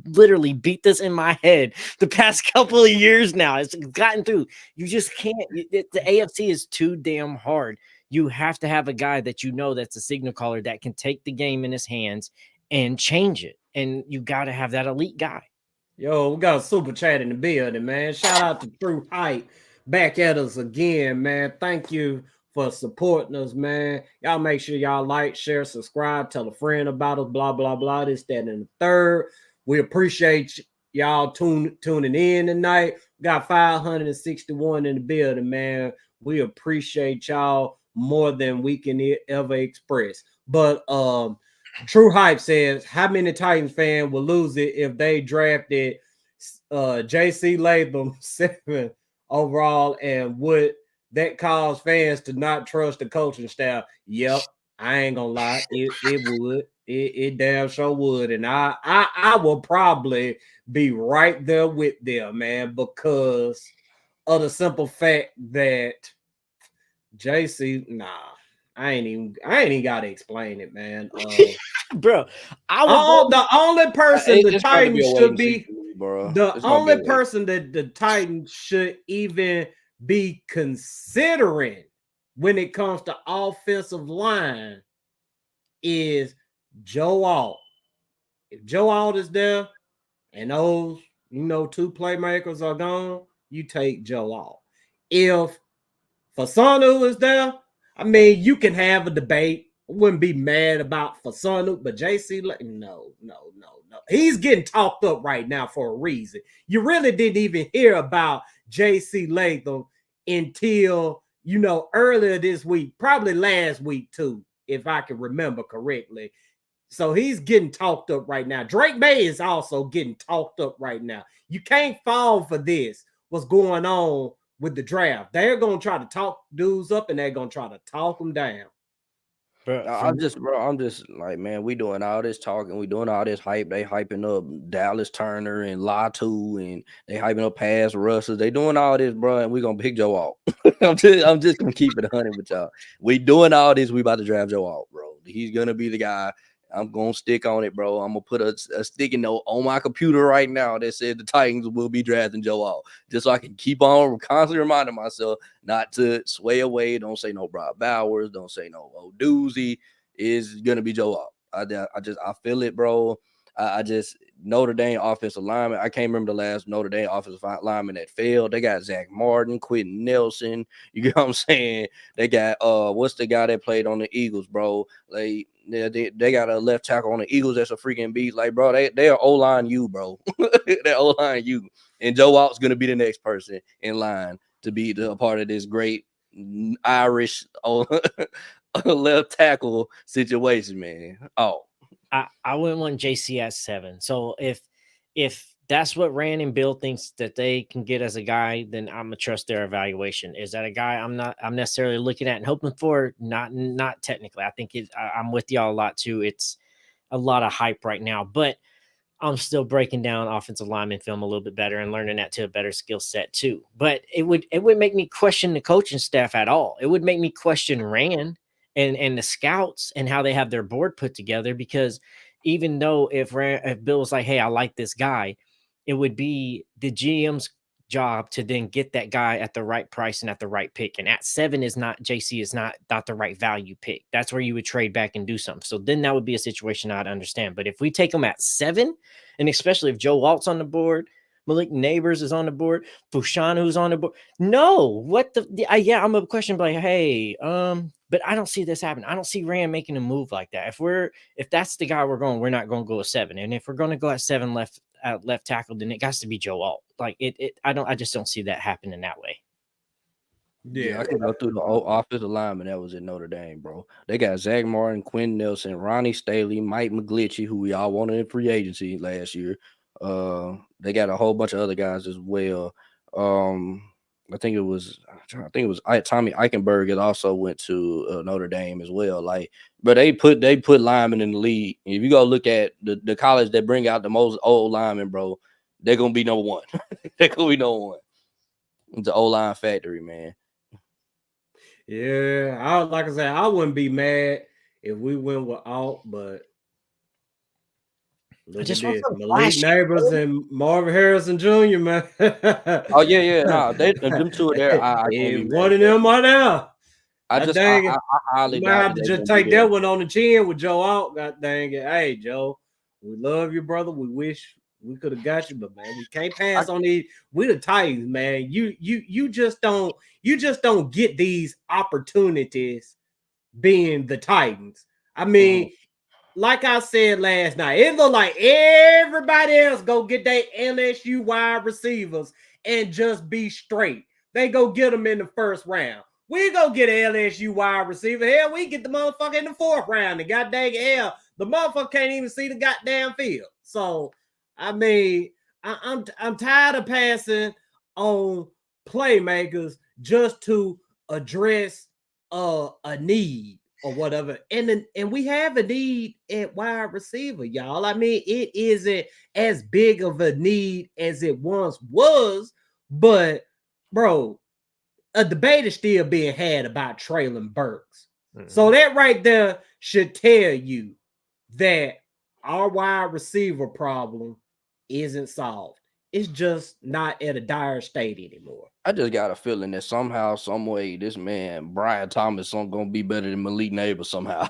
Speaker 4: literally beat this in my head the past couple of years now. It's gotten through. You just can't. The AFC is too damn hard. You have to have a guy that you know that's a signal caller that can take the game in his hands and change it. And you got to have that elite guy.
Speaker 3: Yo, we got a super chat in the building, man. Shout out to True Hype back at us again, man. Thank you for supporting us, man. Y'all make sure y'all like, share, subscribe, tell a friend about us, blah, blah, blah, this, that, and the third. We appreciate y'all tuning in tonight. We got 561 in the building, man. We appreciate y'all more than we can ever express. But True Hype says, how many Titans fans will lose it if they drafted J.C. Latham 7 overall, and would that cause fans to not trust the coaching staff? Yep, I ain't gonna lie, it would. It damn sure would, and I will probably be right there with them, man, because of the simple fact that JC, I ain't even gotta explain it, man.
Speaker 4: Bro,
Speaker 3: the only person the Titans should be, the only person that the Titans should even be considering when it comes to offensive line is Joe Alt. If Joe Alt is there and those, two playmakers are gone, you take Joe Alt. If Fasanu is there, I mean, you can have a debate. I wouldn't be mad about Fasanu, but JC, no. He's getting talked up right now for a reason. You really didn't even hear about JC Latham until, earlier this week, probably last week too, if I can remember correctly. So he's getting talked up right now. Drake May is also getting talked up right now. You can't fall for this. What's going on with the draft? They're going to try to talk dudes up and they're going to try to talk them down.
Speaker 6: I'm just like, man, we doing all this talking, we doing all this hype. They hyping up Dallas Turner and Latu, and they hyping up pass rushers. They doing all this, bro, and we gonna pick Joe Alt. I'm just gonna keep it 100 with y'all. We doing all this. We about to draft Joe Alt, bro. He's gonna be the guy. I'm gonna stick on it, bro. I'm gonna put a sticky note on my computer right now that says the Titans will be drafting Joe Alt, just so I can keep on constantly reminding myself not to sway away. Don't say no Brock Bowers. Don't say no Odoozy. Is gonna be Joe Alt. I feel it, bro. I just Notre Dame offensive lineman. I can't remember the last Notre Dame offensive lineman that failed. They got Zach Martin, Quentin Nelson. You get what I'm saying? They got what's the guy that played on the Eagles, bro? Like they got a left tackle on the Eagles that's a freaking beast. Like, bro, they are O-line you, bro. They're O-line you. And Joe Alt's gonna be the next person in line to be a part of this great Irish left tackle situation, man. Oh.
Speaker 4: I wouldn't want JC at 7. So if that's what Rand and Bill thinks that they can get as a guy, then I'm gonna trust their evaluation. Is that a guy I'm necessarily looking at and hoping for? Not technically. I think I'm with y'all a lot too. It's a lot of hype right now, but I'm still breaking down offensive lineman film a little bit better and learning that to a better skill set too. But it would make me question the coaching staff at all. It would make me question Rand and the scouts and how they have their board put together, because even though if Bill was like, hey, I like this guy, it would be the GM's job to then get that guy at the right price and at the right pick. And at 7 JC is not the right value pick. That's where you would trade back and do something. So then that would be a situation I'd understand. But if we take him at 7, and especially if Joe Alt's on the board, Malik Neighbors is on the board, Fushan who's on the board. No, what I'm a question like, hey, but I don't see this happen. I don't see Rand making a move like that. If that's the guy we're going, we're not going to go at 7. And if we're going to go at 7 left tackle, then it has to be Joe Alt. Like I just don't see that happening that way.
Speaker 6: Yeah, I can go through the offensive lineman that was in Notre Dame, bro. They got Zach Martin, Quentin Nelson, Ronnie Staley, Mike McGlinchey, who we all wanted in free agency last year. They got a whole bunch of other guys as well. I think it was Tommy Eichenberg. It also went to Notre Dame as well. Like, but they put linemen in the league. If you go look at the college that bring out the most old linemen, bro, they're gonna be number 1. They're gonna be number 1. It's the O-line factory, man.
Speaker 3: Yeah, like I said, I wouldn't be mad if we went with Alt, but look at this. Malik Neighbors and Marvin Harrison Jr., man.
Speaker 6: Oh yeah. No, them two are there. I can't be
Speaker 3: one of them are there.
Speaker 6: I highly
Speaker 3: might have to just take that one on the chin with Joe Alt. God dang it. Hey, Joe, we love you, brother. We wish we could have got you, but man, we can't pass on these. We the Titans, man. You just don't get these opportunities being the Titans. I mean, like I said last night, it looked like everybody else go get their LSU wide receivers and just be straight. They go get them in the first round. We go get an LSU wide receiver. Hell, we get the motherfucker in the 4th round. And god dang hell, the motherfucker can't even see the goddamn field. So, I mean, I'm tired of passing on playmakers just to address a need or whatever. And we have a need at wide receiver, y'all. I mean, it isn't as big of a need as it once was, but bro, a debate is still being had about Traylon Burks. So that right there should tell you that our wide receiver problem isn't solved. it's just not at a dire state anymore.
Speaker 6: I just got a feeling that somehow, some way, this man Brian Thomas is gonna be better than Malik Neighbors somehow.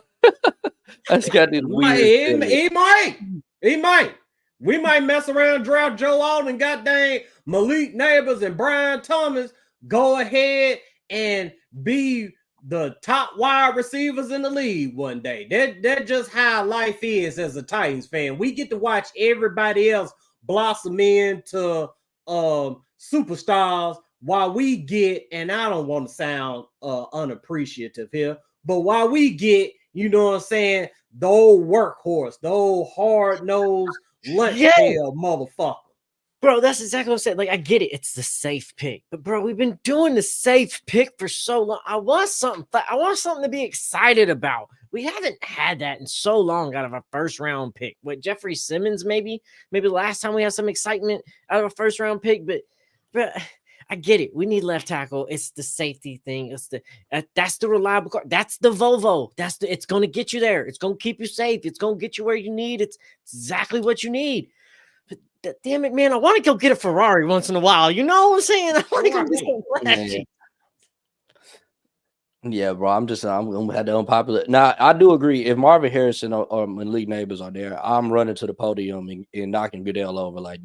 Speaker 6: I just got this weird.
Speaker 3: He might. We might mess around, draft Joe Alden, goddamn Malik Neighbors and Brian Thomas. Go ahead and be the top wide receivers in the league one day. That's just how life is as a Titans fan. We get to watch everybody else blossom into superstars while we get, and I don't want to sound unappreciative here, but while we get, you know what I'm saying, the old workhorse, the old hard-nosed lunch pail motherfucker.
Speaker 4: Bro, that's exactly what I'm saying. Like, I get it. It's the safe pick. But, bro, we've been doing the safe pick for so long. I want something to be excited about. We haven't had that in so long out of a first-round pick. What, Jeffrey Simmons maybe? Maybe last time we had some excitement out of a first-round pick. But I get it. We need left tackle. It's the safety thing. It's that's the reliable car. That's the Volvo. It's going to get you there. It's going to keep you safe. It's going to get you where you need. It's exactly what you need. But damn it, man, I want to go get a Ferrari once in a while. You know what I'm saying? I want to go get some flashy.
Speaker 6: Yeah, bro. I'm gonna have the unpopular. Now, I do agree. If Marvin Harrison or Malik Neighbors are there, I'm running to the podium and knocking Goodell over like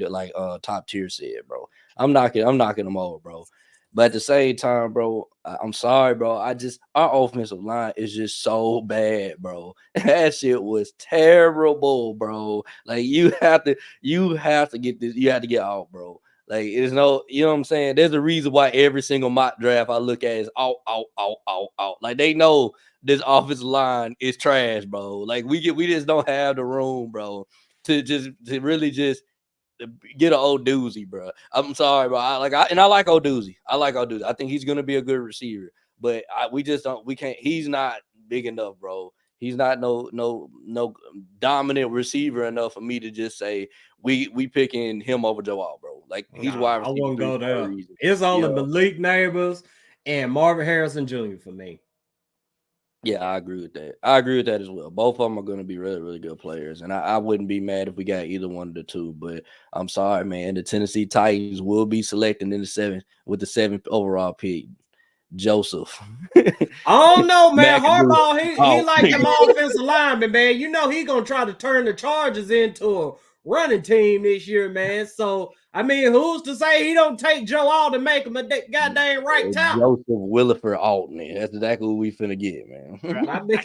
Speaker 6: top tier said, bro. I'm knocking them over, bro. But at the same time, bro, I'm sorry, bro. Our offensive line is just so bad, bro. That shit was terrible, bro. Like you have to get this. You have to get out, bro. Like there's no, you know what I'm saying? There's a reason why every single mock draft I look at is out. Like they know this offensive line is trash, bro. Like we just don't have the room, bro, to really just get an old doozy, bro. I'm sorry, bro. I like old doozy. I think he's gonna be a good receiver, but we can't. He's not big enough, bro. He's not no dominant receiver enough for me to just say we picking him over Joe Alt, bro. Like he's wide receiver.
Speaker 3: I won't go there. It's only Malik Neighbors and Marvin Harrison Jr. for me.
Speaker 6: Yeah, I agree with that. I agree with that as well. Both of them are going to be really, really good players, and I wouldn't be mad if we got either one of the two. But I'm sorry, man. The Tennessee Titans will be selecting in the 7th overall pick. Joseph.
Speaker 3: I don't know, man. Harbaugh, he like them offensive lineman, man. You know he gonna try to turn the Chargers into a running team this year, man. So I mean, who's to say he don't take Joe Alton and make him a goddamn right tackle?
Speaker 6: Joseph Williford Alton. That's exactly what we finna get, man.
Speaker 3: I mean,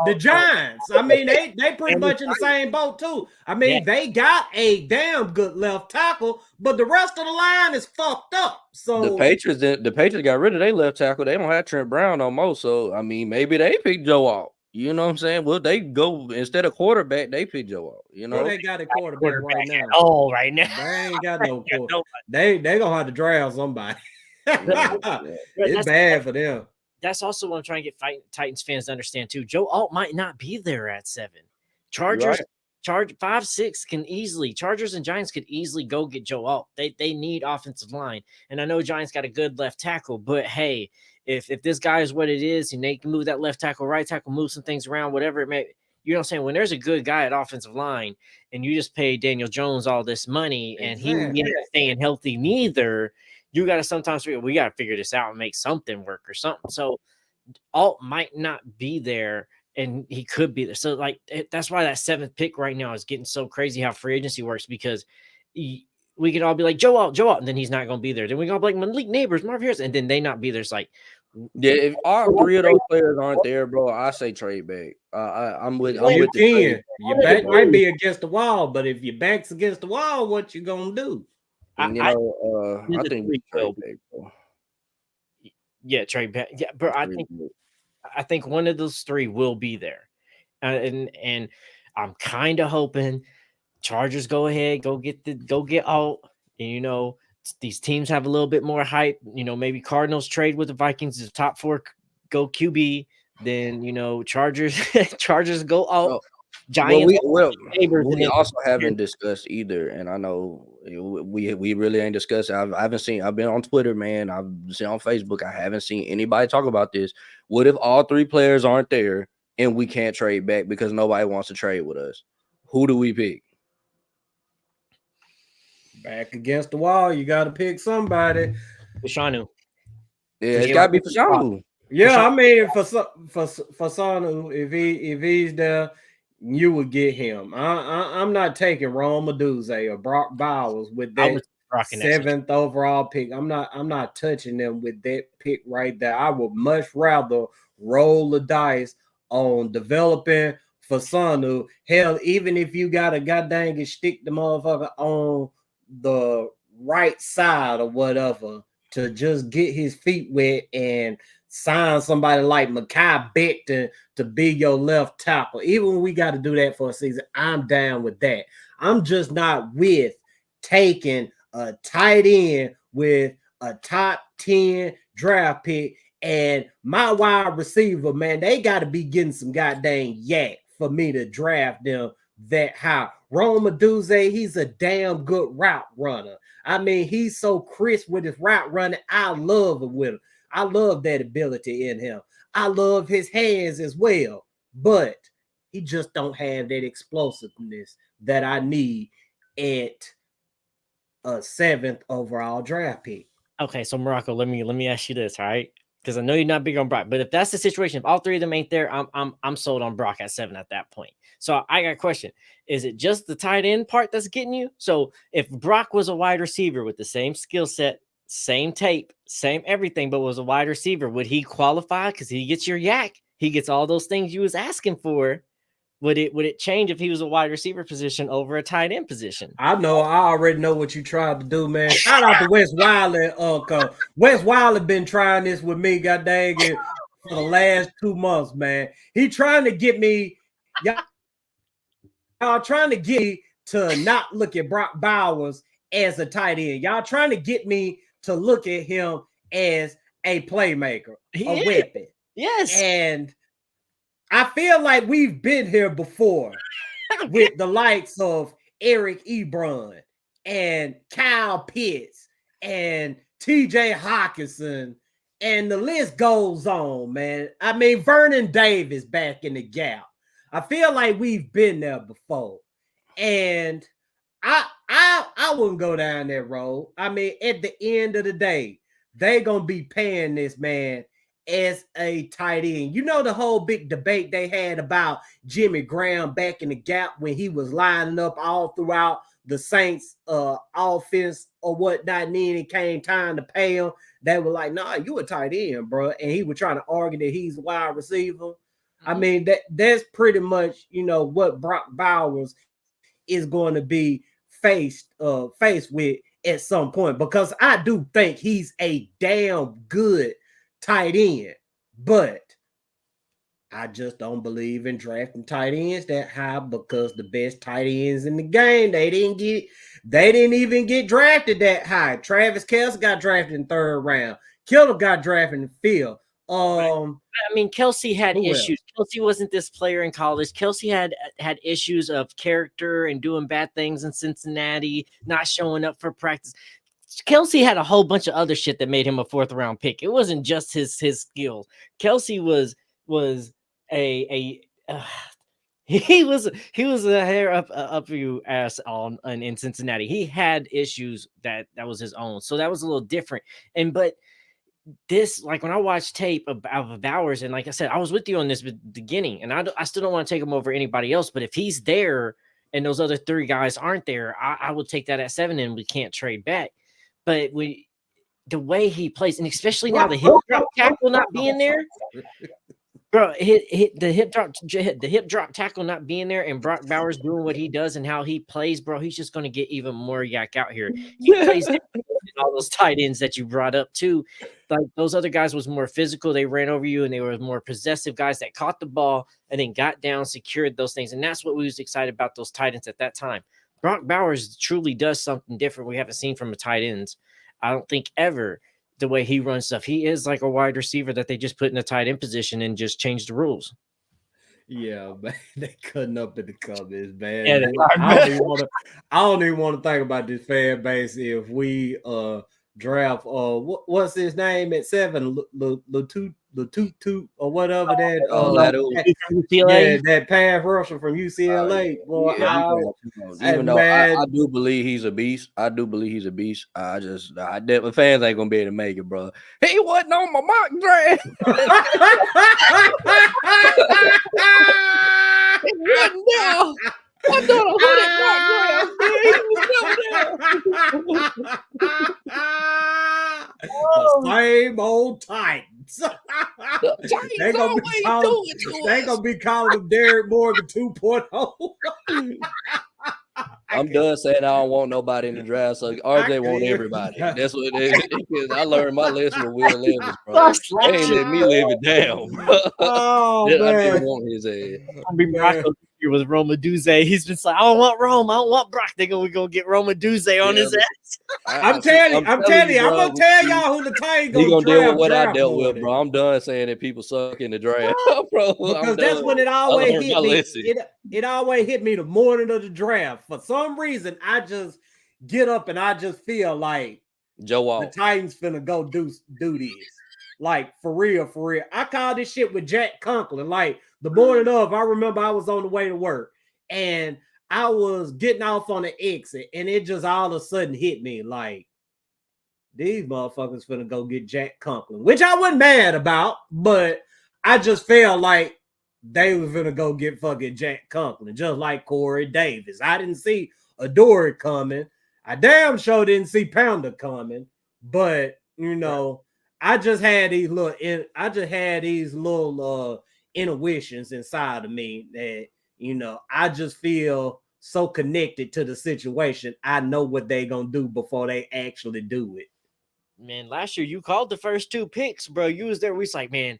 Speaker 3: the Giants. I mean, they pretty much in the same boat too. I mean, they got a damn good left tackle, but the rest of the line is fucked up. So
Speaker 6: the Patriots got rid of their left tackle. They don't have Trent Brown no more. So I mean, maybe they pick Joe Alt. You know what I'm saying? Well, they go instead of quarterback, they pick Joe Alt. You know,
Speaker 3: well, they got a quarterback right now.
Speaker 4: Oh, right now
Speaker 3: they ain't got no quarterback. They gonna have to draft somebody. It's bad for them.
Speaker 4: That's also what I'm trying to get Titans fans to understand too. Joe Alt might not be there at 7. Chargers, 5-6 can easily. Chargers and Giants could easily go get Joe Alt. They need offensive line, and I know Giants got a good left tackle, but hey. If this guy is what it is, and they can move that left tackle, right tackle, move some things around, whatever it may, you know what I'm saying? When there's a good guy at offensive line and you just pay Daniel Jones all this money and he ain't staying healthy neither, you got to sometimes we got to figure this out and make something work or something. So Alt might not be there and he could be there. So like that's why that 7th pick right now is getting so crazy how free agency works, because we could all be like Joe Alt, and then he's not going to be there. Then we got like Malik Neighbors, Marvin Harrison, and then they not be there. It's like,
Speaker 6: yeah, if all 3 of those players aren't there, bro, I say trade back. I'm with
Speaker 3: your back might be against the wall, but if your back's against the wall, what you gonna do?
Speaker 6: And, I think we trade back, bro.
Speaker 4: Yeah, trade back. Yeah, bro. I think one of those 3 will be there, and I'm kind of hoping Chargers go ahead, go get Alt, and you know. These teams have a little bit more hype. You know, maybe Cardinals trade with the Vikings, the top 4 go QB. Then, you know, Chargers go out. Giants.
Speaker 6: We also haven't discussed either. And I know we really ain't discussed. I've been on Twitter, man. I've seen on Facebook. I haven't seen anybody talk about this. What if all 3 players aren't there and we can't trade back because nobody wants to trade with us? Who do we pick?
Speaker 3: Back against the wall, you got to pick somebody.
Speaker 4: Fashanu.
Speaker 6: Yeah, it's got to be Fashanu.
Speaker 3: Yeah, I mean, for Sanu, if he's there, you would get him. I'm not taking Rome Medusa or Brock Bowers with that 7th overall pick. I'm not touching them with that pick right there. I would much rather roll the dice on developing Fasanu. Hell, even if you got a goddamn stick the motherfucker on the right side or whatever to just get his feet wet and sign somebody like Mekhi Becton to be your left tackle. Even when we got to do that for a season, I'm down with that. I'm just not with taking a tight end with a top 10 draft pick and my wide receiver, man, they got to be getting some goddamn yak for me to draft them that high. Rome Medusa, he's a damn good route runner. I mean, he's so crisp with his route running. I love it with him. I love that ability in him. I love his hands as well, but he just don't have that explosiveness that I need at a 7th overall draft pick.
Speaker 4: Okay, so Morocco, let me ask you this, all right? Because I know you're not big on Brock, but if that's the situation, if all three of them ain't there, I'm sold on Brock at 7 at that point. So I got a question: is it just the tight end part that's getting you? So if Brock was a wide receiver with the same skill set, same tape, same everything, but was a wide receiver, would he qualify? Because he gets your yak, he gets all those things you was asking for. Would it change if he was a wide receiver position over a tight end position?
Speaker 3: I know. I already know what you tried to do, man. Shout out to Wes Wiley. Wes Wiley been trying this with me, god dang it, for the last 2 months, man. He trying to get me, y'all trying to get me to not look at Brock Bowers as a tight end. Y'all trying to get me to look at him as a playmaker, a weapon.
Speaker 4: Yes.
Speaker 3: And I feel like we've been here before with the likes of Eric Ebron and Kyle Pitts and TJ Hawkinson, and the list goes on, man. I mean, Vernon Davis back in the gap. I feel like we've been there before. And I wouldn't go down that road. I mean, at the end of the day, they gonna be paying this man as a tight end. You know the whole big debate they had about Jimmy Graham back in the gap when he was lining up all throughout the Saints offense or whatnot, and then it came time to pay him. They were like, nah, you a tight end, bro. And he was trying to argue that he's a wide receiver. I mean, that's pretty much, you know, what Brock Bowers is going to be faced with at some point, because I do think he's a damn good tight end, but I just don't believe in drafting tight ends that high, because the best tight ends in the game, they didn't even get drafted that high. Travis Kelce got drafted in 3rd round. Kittle got drafted in 5th.
Speaker 4: I mean, Kelce had issues. Kelce wasn't this player in college. Kelce had issues of character and doing bad things in Cincinnati, not showing up for practice. Kelce had a whole bunch of other shit that made him a 4th round pick. It wasn't just his skills. Kelce was he was a hair up your ass in Cincinnati. He had issues that was his own, so that was a little different. But this, like, when I watched tape of Bowers, and like I said, I was with you on this beginning, and I still don't want to take him over anybody else. But if he's there and those other 3 guys aren't there, I would take that at 7, and we can't trade back. But the way he plays, and especially now the hip drop tackle not being there, bro, the hip drop tackle not being there, and Brock Bowers doing what he does and how he plays, bro, he's just going to get even more yak out here. He plays all those tight ends that you brought up too. Like, those other guys was more physical. They ran over you, and they were more possessive guys that caught the ball and then got down, secured those things. And that's what we was excited about, those tight ends at that time. Brock Bowers truly does something different we haven't seen from the tight ends. I don't think ever, the way he runs stuff. He is like a wide receiver that they just put in a tight end position and just changed the rules.
Speaker 3: Yeah, man, they cutting up in the comments, man.
Speaker 4: Yeah,
Speaker 3: I don't even want to think about this fan base if we draft what's his name at 7, toot or whatever that that pass rusher from UCLA. Boy,
Speaker 6: even though I do believe he's a beast. I do believe he's a beast. The fans ain't gonna be able to make it, bro. He wasn't on my mock draft. He wasn't there. I don't know who that
Speaker 3: the same old Titans. They gonna be calling him Derrick Morgan 2.0.
Speaker 6: I'm done saying I don't want nobody in the draft, so RJ want everybody. That's what it is. I learned my lesson with Will Levis, bro. They ain't let me live it down, bro.
Speaker 3: Oh,
Speaker 6: man.
Speaker 3: I
Speaker 6: didn't want his ass.
Speaker 4: I'll be Morocco here with Roma Duze. He's been like, I don't want Rome. I don't want Brock. We're going to get Roma Duze on his ass.
Speaker 3: I'm telling you, I'm going to tell y'all who the Titans
Speaker 6: going to deal with what I
Speaker 3: dealt
Speaker 6: dealt with, bro. I'm done saying that people suck in the draft, bro.
Speaker 3: Because that's when it always hit me. It always hit me the morning of the draft. For some reason, I just get up and I just feel like
Speaker 6: Joe Wall.
Speaker 3: The Titans finna go do this. Like, for real. I call this shit with Jack Conklin. Like, the morning of, I remember I was on the way to work and I was getting off on the exit and it just all of a sudden hit me like, these motherfuckers finna go get Jack Conklin, which I wasn't mad about, but I just felt like they was gonna go get fucking Jack Conklin, just like Corey Davis. I didn't see Adore coming. I damn sure didn't see Pounder coming, but you know, I just had these little intuitions inside of me that, you know, I just feel so connected to the situation. I know what they gonna do before they actually do it.
Speaker 4: Man, last year you called the first two picks, bro. You was there. We was like, man,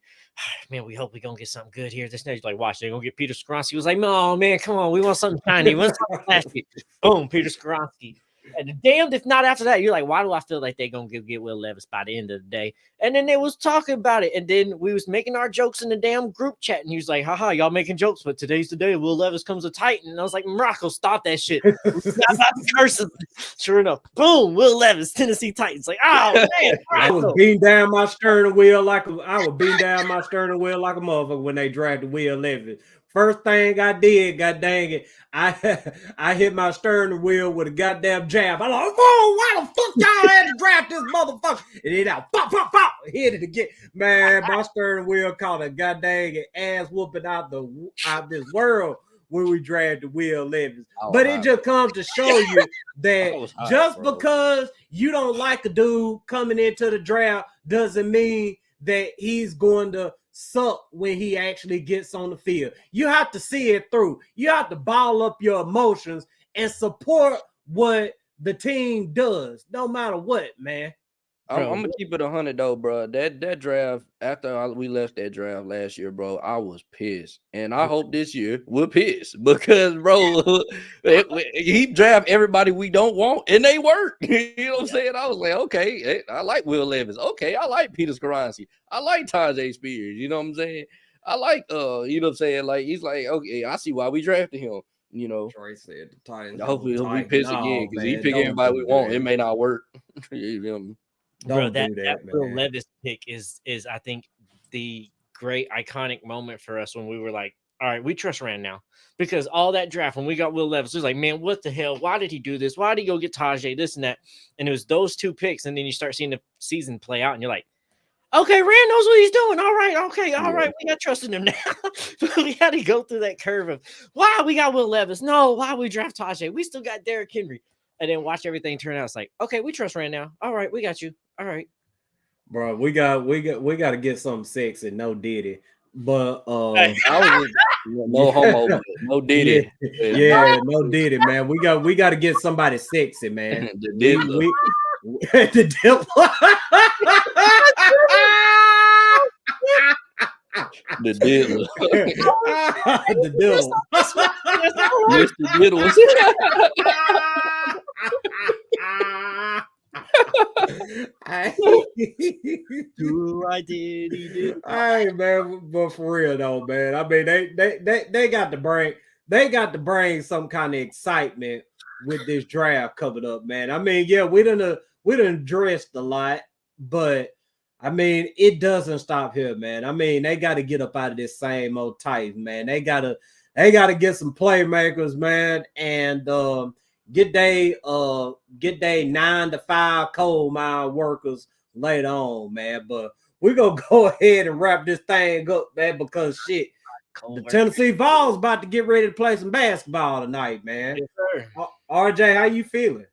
Speaker 4: we hope we gonna get something good here. This next, like, watch, they're gonna get Peter Skoronski. He was like, no, man, come on, we want something shiny. We want something flashy. Boom, Peter Skoronski. And damned if not after that, you're like, why do I feel like they're gonna get Will Levis by the end of the day? And then they was talking about it, and then we was making our jokes in the damn group chat, and he was like, haha, y'all making jokes, but today's the day Will Levis comes a Titan. And I was like, Morocco, stop that shit. Sure enough, boom, Will Levis, Tennessee Titans. Like, oh man,
Speaker 3: I was beating down my sternum wheel like a motherfucker when they drafted Will Levis. First thing I did, god dang it, I hit my sternum wheel with a goddamn jab. I'm like, oh, why the fuck y'all had to draft this motherfucker? And then I pop, hit it again. Man, my sternum wheel caught a goddamn ass whooping out this world when we drafted Will Levis. But it just comes to show you that just because you don't like a dude coming into the draft doesn't mean that he's going to suck when he actually gets on the field. You have to see it through. You have to ball up your emotions and support what the team does, no matter what, man.
Speaker 6: I'm gonna keep it 100 though, bro. That draft, after we left that draft last year, bro, I was pissed, and I hope this year we're pissed because, bro, he draft everybody we don't want, and they work. You know what I'm saying? I was like, okay, I like Will Levis. Okay, I like Peter Skoronski. I like Tajay Spears. You know what I'm saying? I like, you know what I'm saying? Like, he's like, okay, I see why we drafted him. You know,
Speaker 3: Troy said the Titans.
Speaker 6: Hopefully he'll be pissed again because he pick everybody we want. It may not work. You know?
Speaker 4: Bro, that Will Levis pick is I think the great iconic moment for us when we were like, all right, we trust Rand now. Because all that draft, when we got Will Levis, it was like, man, what the hell? Why did he do this? Why did he go get Tajay, this and that? And it was those two picks, and then you start seeing the season play out, and you're like, okay, Rand knows what he's doing. All right, okay, all right, we got trust in him now. We had to go through that curve of, why we got Will Levis? No, why we draft Tajay? We still got Derrick Henry. And then watch everything turn out. It's like, okay, we trust Rand now. All right, we got you. All right,
Speaker 3: bro, we got to get something sexy. No Diddy, but
Speaker 6: no homo, no Diddy.
Speaker 3: Yeah, no Diddy, man. We got to get somebody sexy, man.
Speaker 6: The Diddler.
Speaker 3: The Diddler.
Speaker 6: The Diddler.
Speaker 3: The Diddler.
Speaker 6: Mr. Diddles.
Speaker 3: Hey man, but for real though, man. I mean, they got to bring some kind of excitement with this draft coming up, man. I mean, yeah, we done dressed a lot, but I mean, it doesn't stop here, man. I mean, they got to get up out of this same old type, man. They gotta get some playmakers, man, and get they 9 to 5 coal mine workers later on, man. But we're gonna go ahead and wrap this thing up, man, because shit, the Tennessee Vols about to get ready to play some basketball tonight, man.
Speaker 4: Yes, sir.
Speaker 3: RJ, how you feeling?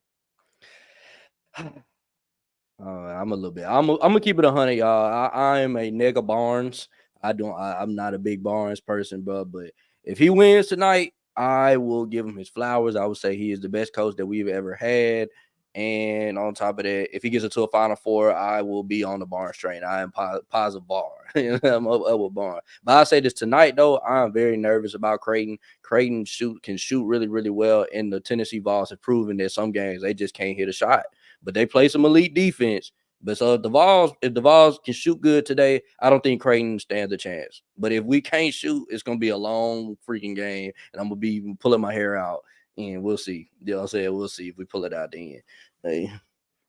Speaker 6: I'm a little bit. I'm gonna keep it 100, y'all. I am a nigga Barnes. I'm not a big Barnes person, bro. But if he wins tonight, I will give him his flowers. I would say he is the best coach that we've ever had. And on top of that, if he gets into a Final Four, I will be on the Barnes train. I am positive Barnes. I'm up with Barnes. But I'll say this tonight, though, I'm very nervous about Creighton. Creighton can shoot really, really well, and the Tennessee Vols have proven that some games they just can't hit a shot. But they play some elite defense. But so if the Vols can shoot good today, I don't think Creighton stands a chance. But if we can't shoot, it's gonna be a long freaking game, and I'm gonna be pulling my hair out, and we'll see. You know what I'm saying? We'll see if we pull it out then. Hey.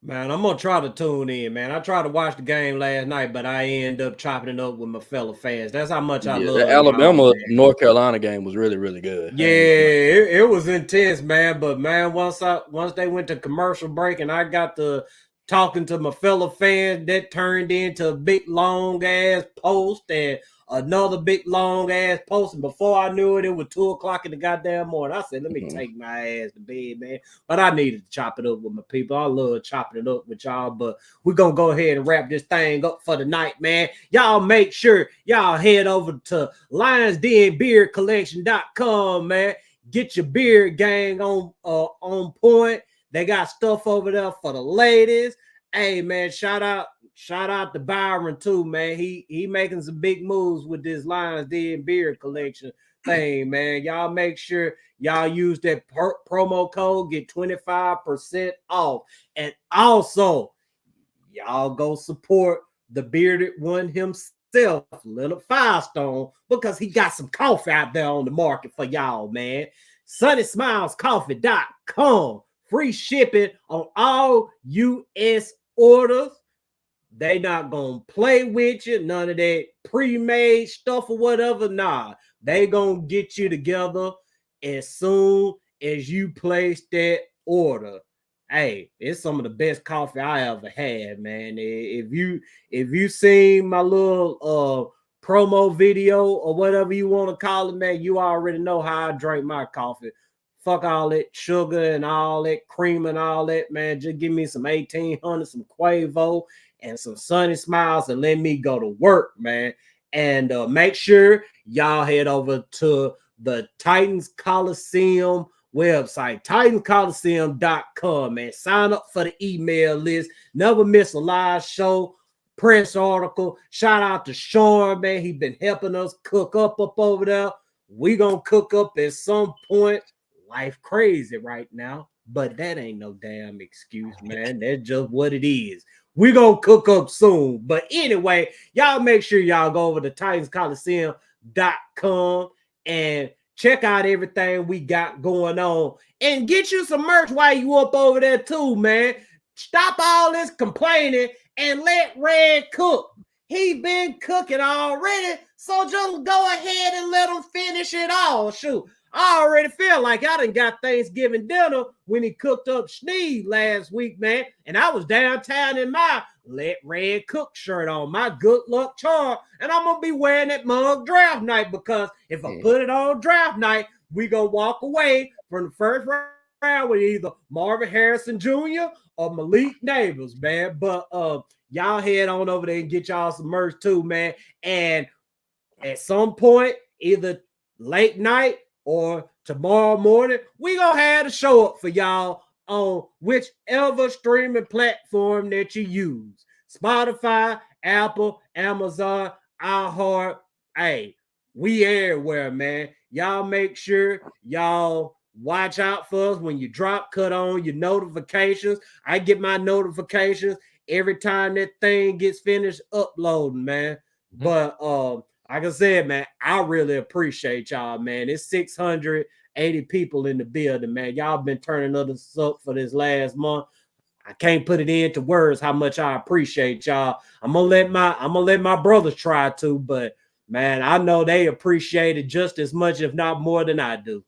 Speaker 3: Man, I'm gonna try to tune in, man. I tried to watch the game last night, but I end up chopping it up with my fellow fans. That's how much I love
Speaker 6: the Alabama North Carolina game was really, really good.
Speaker 3: Yeah, it was intense, man. But man, once they went to commercial break and I got to talking to my fellow fans, that turned into a big long ass post and another big long ass post. And before I knew it, it was 2:00 in the goddamn morning. I said, let me take my ass to bed, man. But I needed to chop it up with my people. I love chopping it up with y'all. But we're going to go ahead and wrap this thing up for the night, man. Y'all make sure y'all head over to lionsdenbeardcollection.com, man. Get your beard gang on point. They got stuff over there for the ladies. Hey, man, shout out to Byron too, man. He making some big moves with this Lions Den Beard Collection thing, man. Y'all make sure y'all use that promo code, get 25% off. And also, y'all go support the bearded one himself, Little Firestone, because he got some coffee out there on the market for y'all, man. SunnySmilesCoffee.com. Free shipping on all U.S. orders. They not gonna play with you. None of that pre-made stuff or whatever. Nah, they gonna get you together as soon as you place that order. Hey, it's some of the best coffee I ever had, man. If you seen my little promo video or whatever you want to call it, man, you already know how I drink my coffee. Fuck all that sugar and all that cream and all that, man. Just give me some 1800, some Quavo, and some Sunny Smiles, and let me go to work, man. And make sure y'all head over to the Titans Colosseum website, TitansColosseum.com, man. Sign up for the email list. Never miss a live show, press article. Shout out to Sean, man. He been helping us cook up over there. We gonna cook up at some point. Life crazy right now, but that ain't no damn excuse, man. That's just what it is. We're gonna cook up soon. But anyway, y'all make sure y'all go over to TitansColosseum.com and check out everything we got going on and get you some merch while you up over there too, man. Stop all this complaining and let Red cook. He been cooking already, so just go ahead and let him finish it all. Shoot. I already feel like I done got Thanksgiving dinner when he cooked up Sneed last week, man. And I was downtown in my Let Red Cook shirt on, my good luck charm. And I'm going to be wearing that mug draft night because if I put it on draft night, we going to walk away from the first round with either Marvin Harrison Jr. or Malik Neighbors, man. But y'all head on over there and get y'all some merch too, man. And at some point, either late night or tomorrow morning, we gonna have the show up for y'all on whichever streaming platform that you use. Spotify, Apple, Amazon, iHeart. Hey, we everywhere, man. Y'all make sure y'all watch out for us when you cut on your notifications. I get my notifications every time that thing gets finished uploading, man. But like I said, man, I really appreciate y'all, man. It's 680 people in the building, man. Y'all been turning us up for this last month. I can't put it into words how much I appreciate y'all. I'm gonna let my brothers try to, but man, I know they appreciate it just as much, if not more than I do.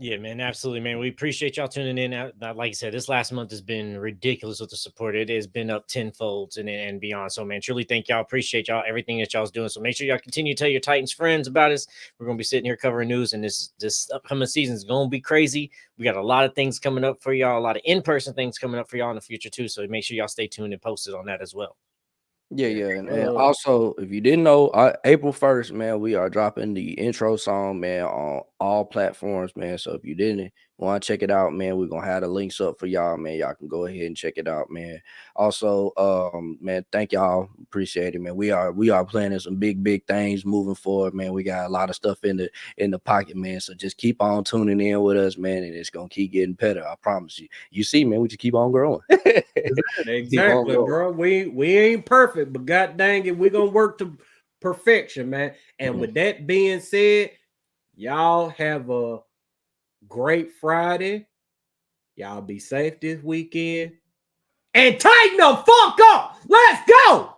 Speaker 4: Yeah, man, absolutely, man. We appreciate y'all tuning in. Like I said, this last month has been ridiculous with the support. It has been up tenfold and beyond. So, man, truly thank y'all. Appreciate y'all, everything that y'all's doing. So make sure y'all continue to tell your Titans friends about us. We're gonna be sitting here covering news, and this upcoming season is gonna be crazy. We got a lot of things coming up for y'all, a lot of in-person things coming up for y'all in the future too. So make sure y'all stay tuned and posted on that as well.
Speaker 6: Yeah. And also, if you didn't know, April 1st, man, we are dropping the intro song, man, on all platforms, man. So if you didn't want to check it out, man, we're gonna have the links up for y'all, man. Y'all can go ahead and check it out, man. Also, man, thank y'all. Appreciate it, man. We are planning some big things moving forward, man. We got a lot of stuff in the pocket, man. So just keep on tuning in with us, man, and it's gonna keep getting better. I promise you. You see, man, we just keep on growing.
Speaker 3: Exactly, bro. We ain't perfect, but god dang it, we're gonna work to perfection, man. And with that being said, y'all have a great Friday. Y'all be safe this weekend. And tighten the fuck up. Let's go.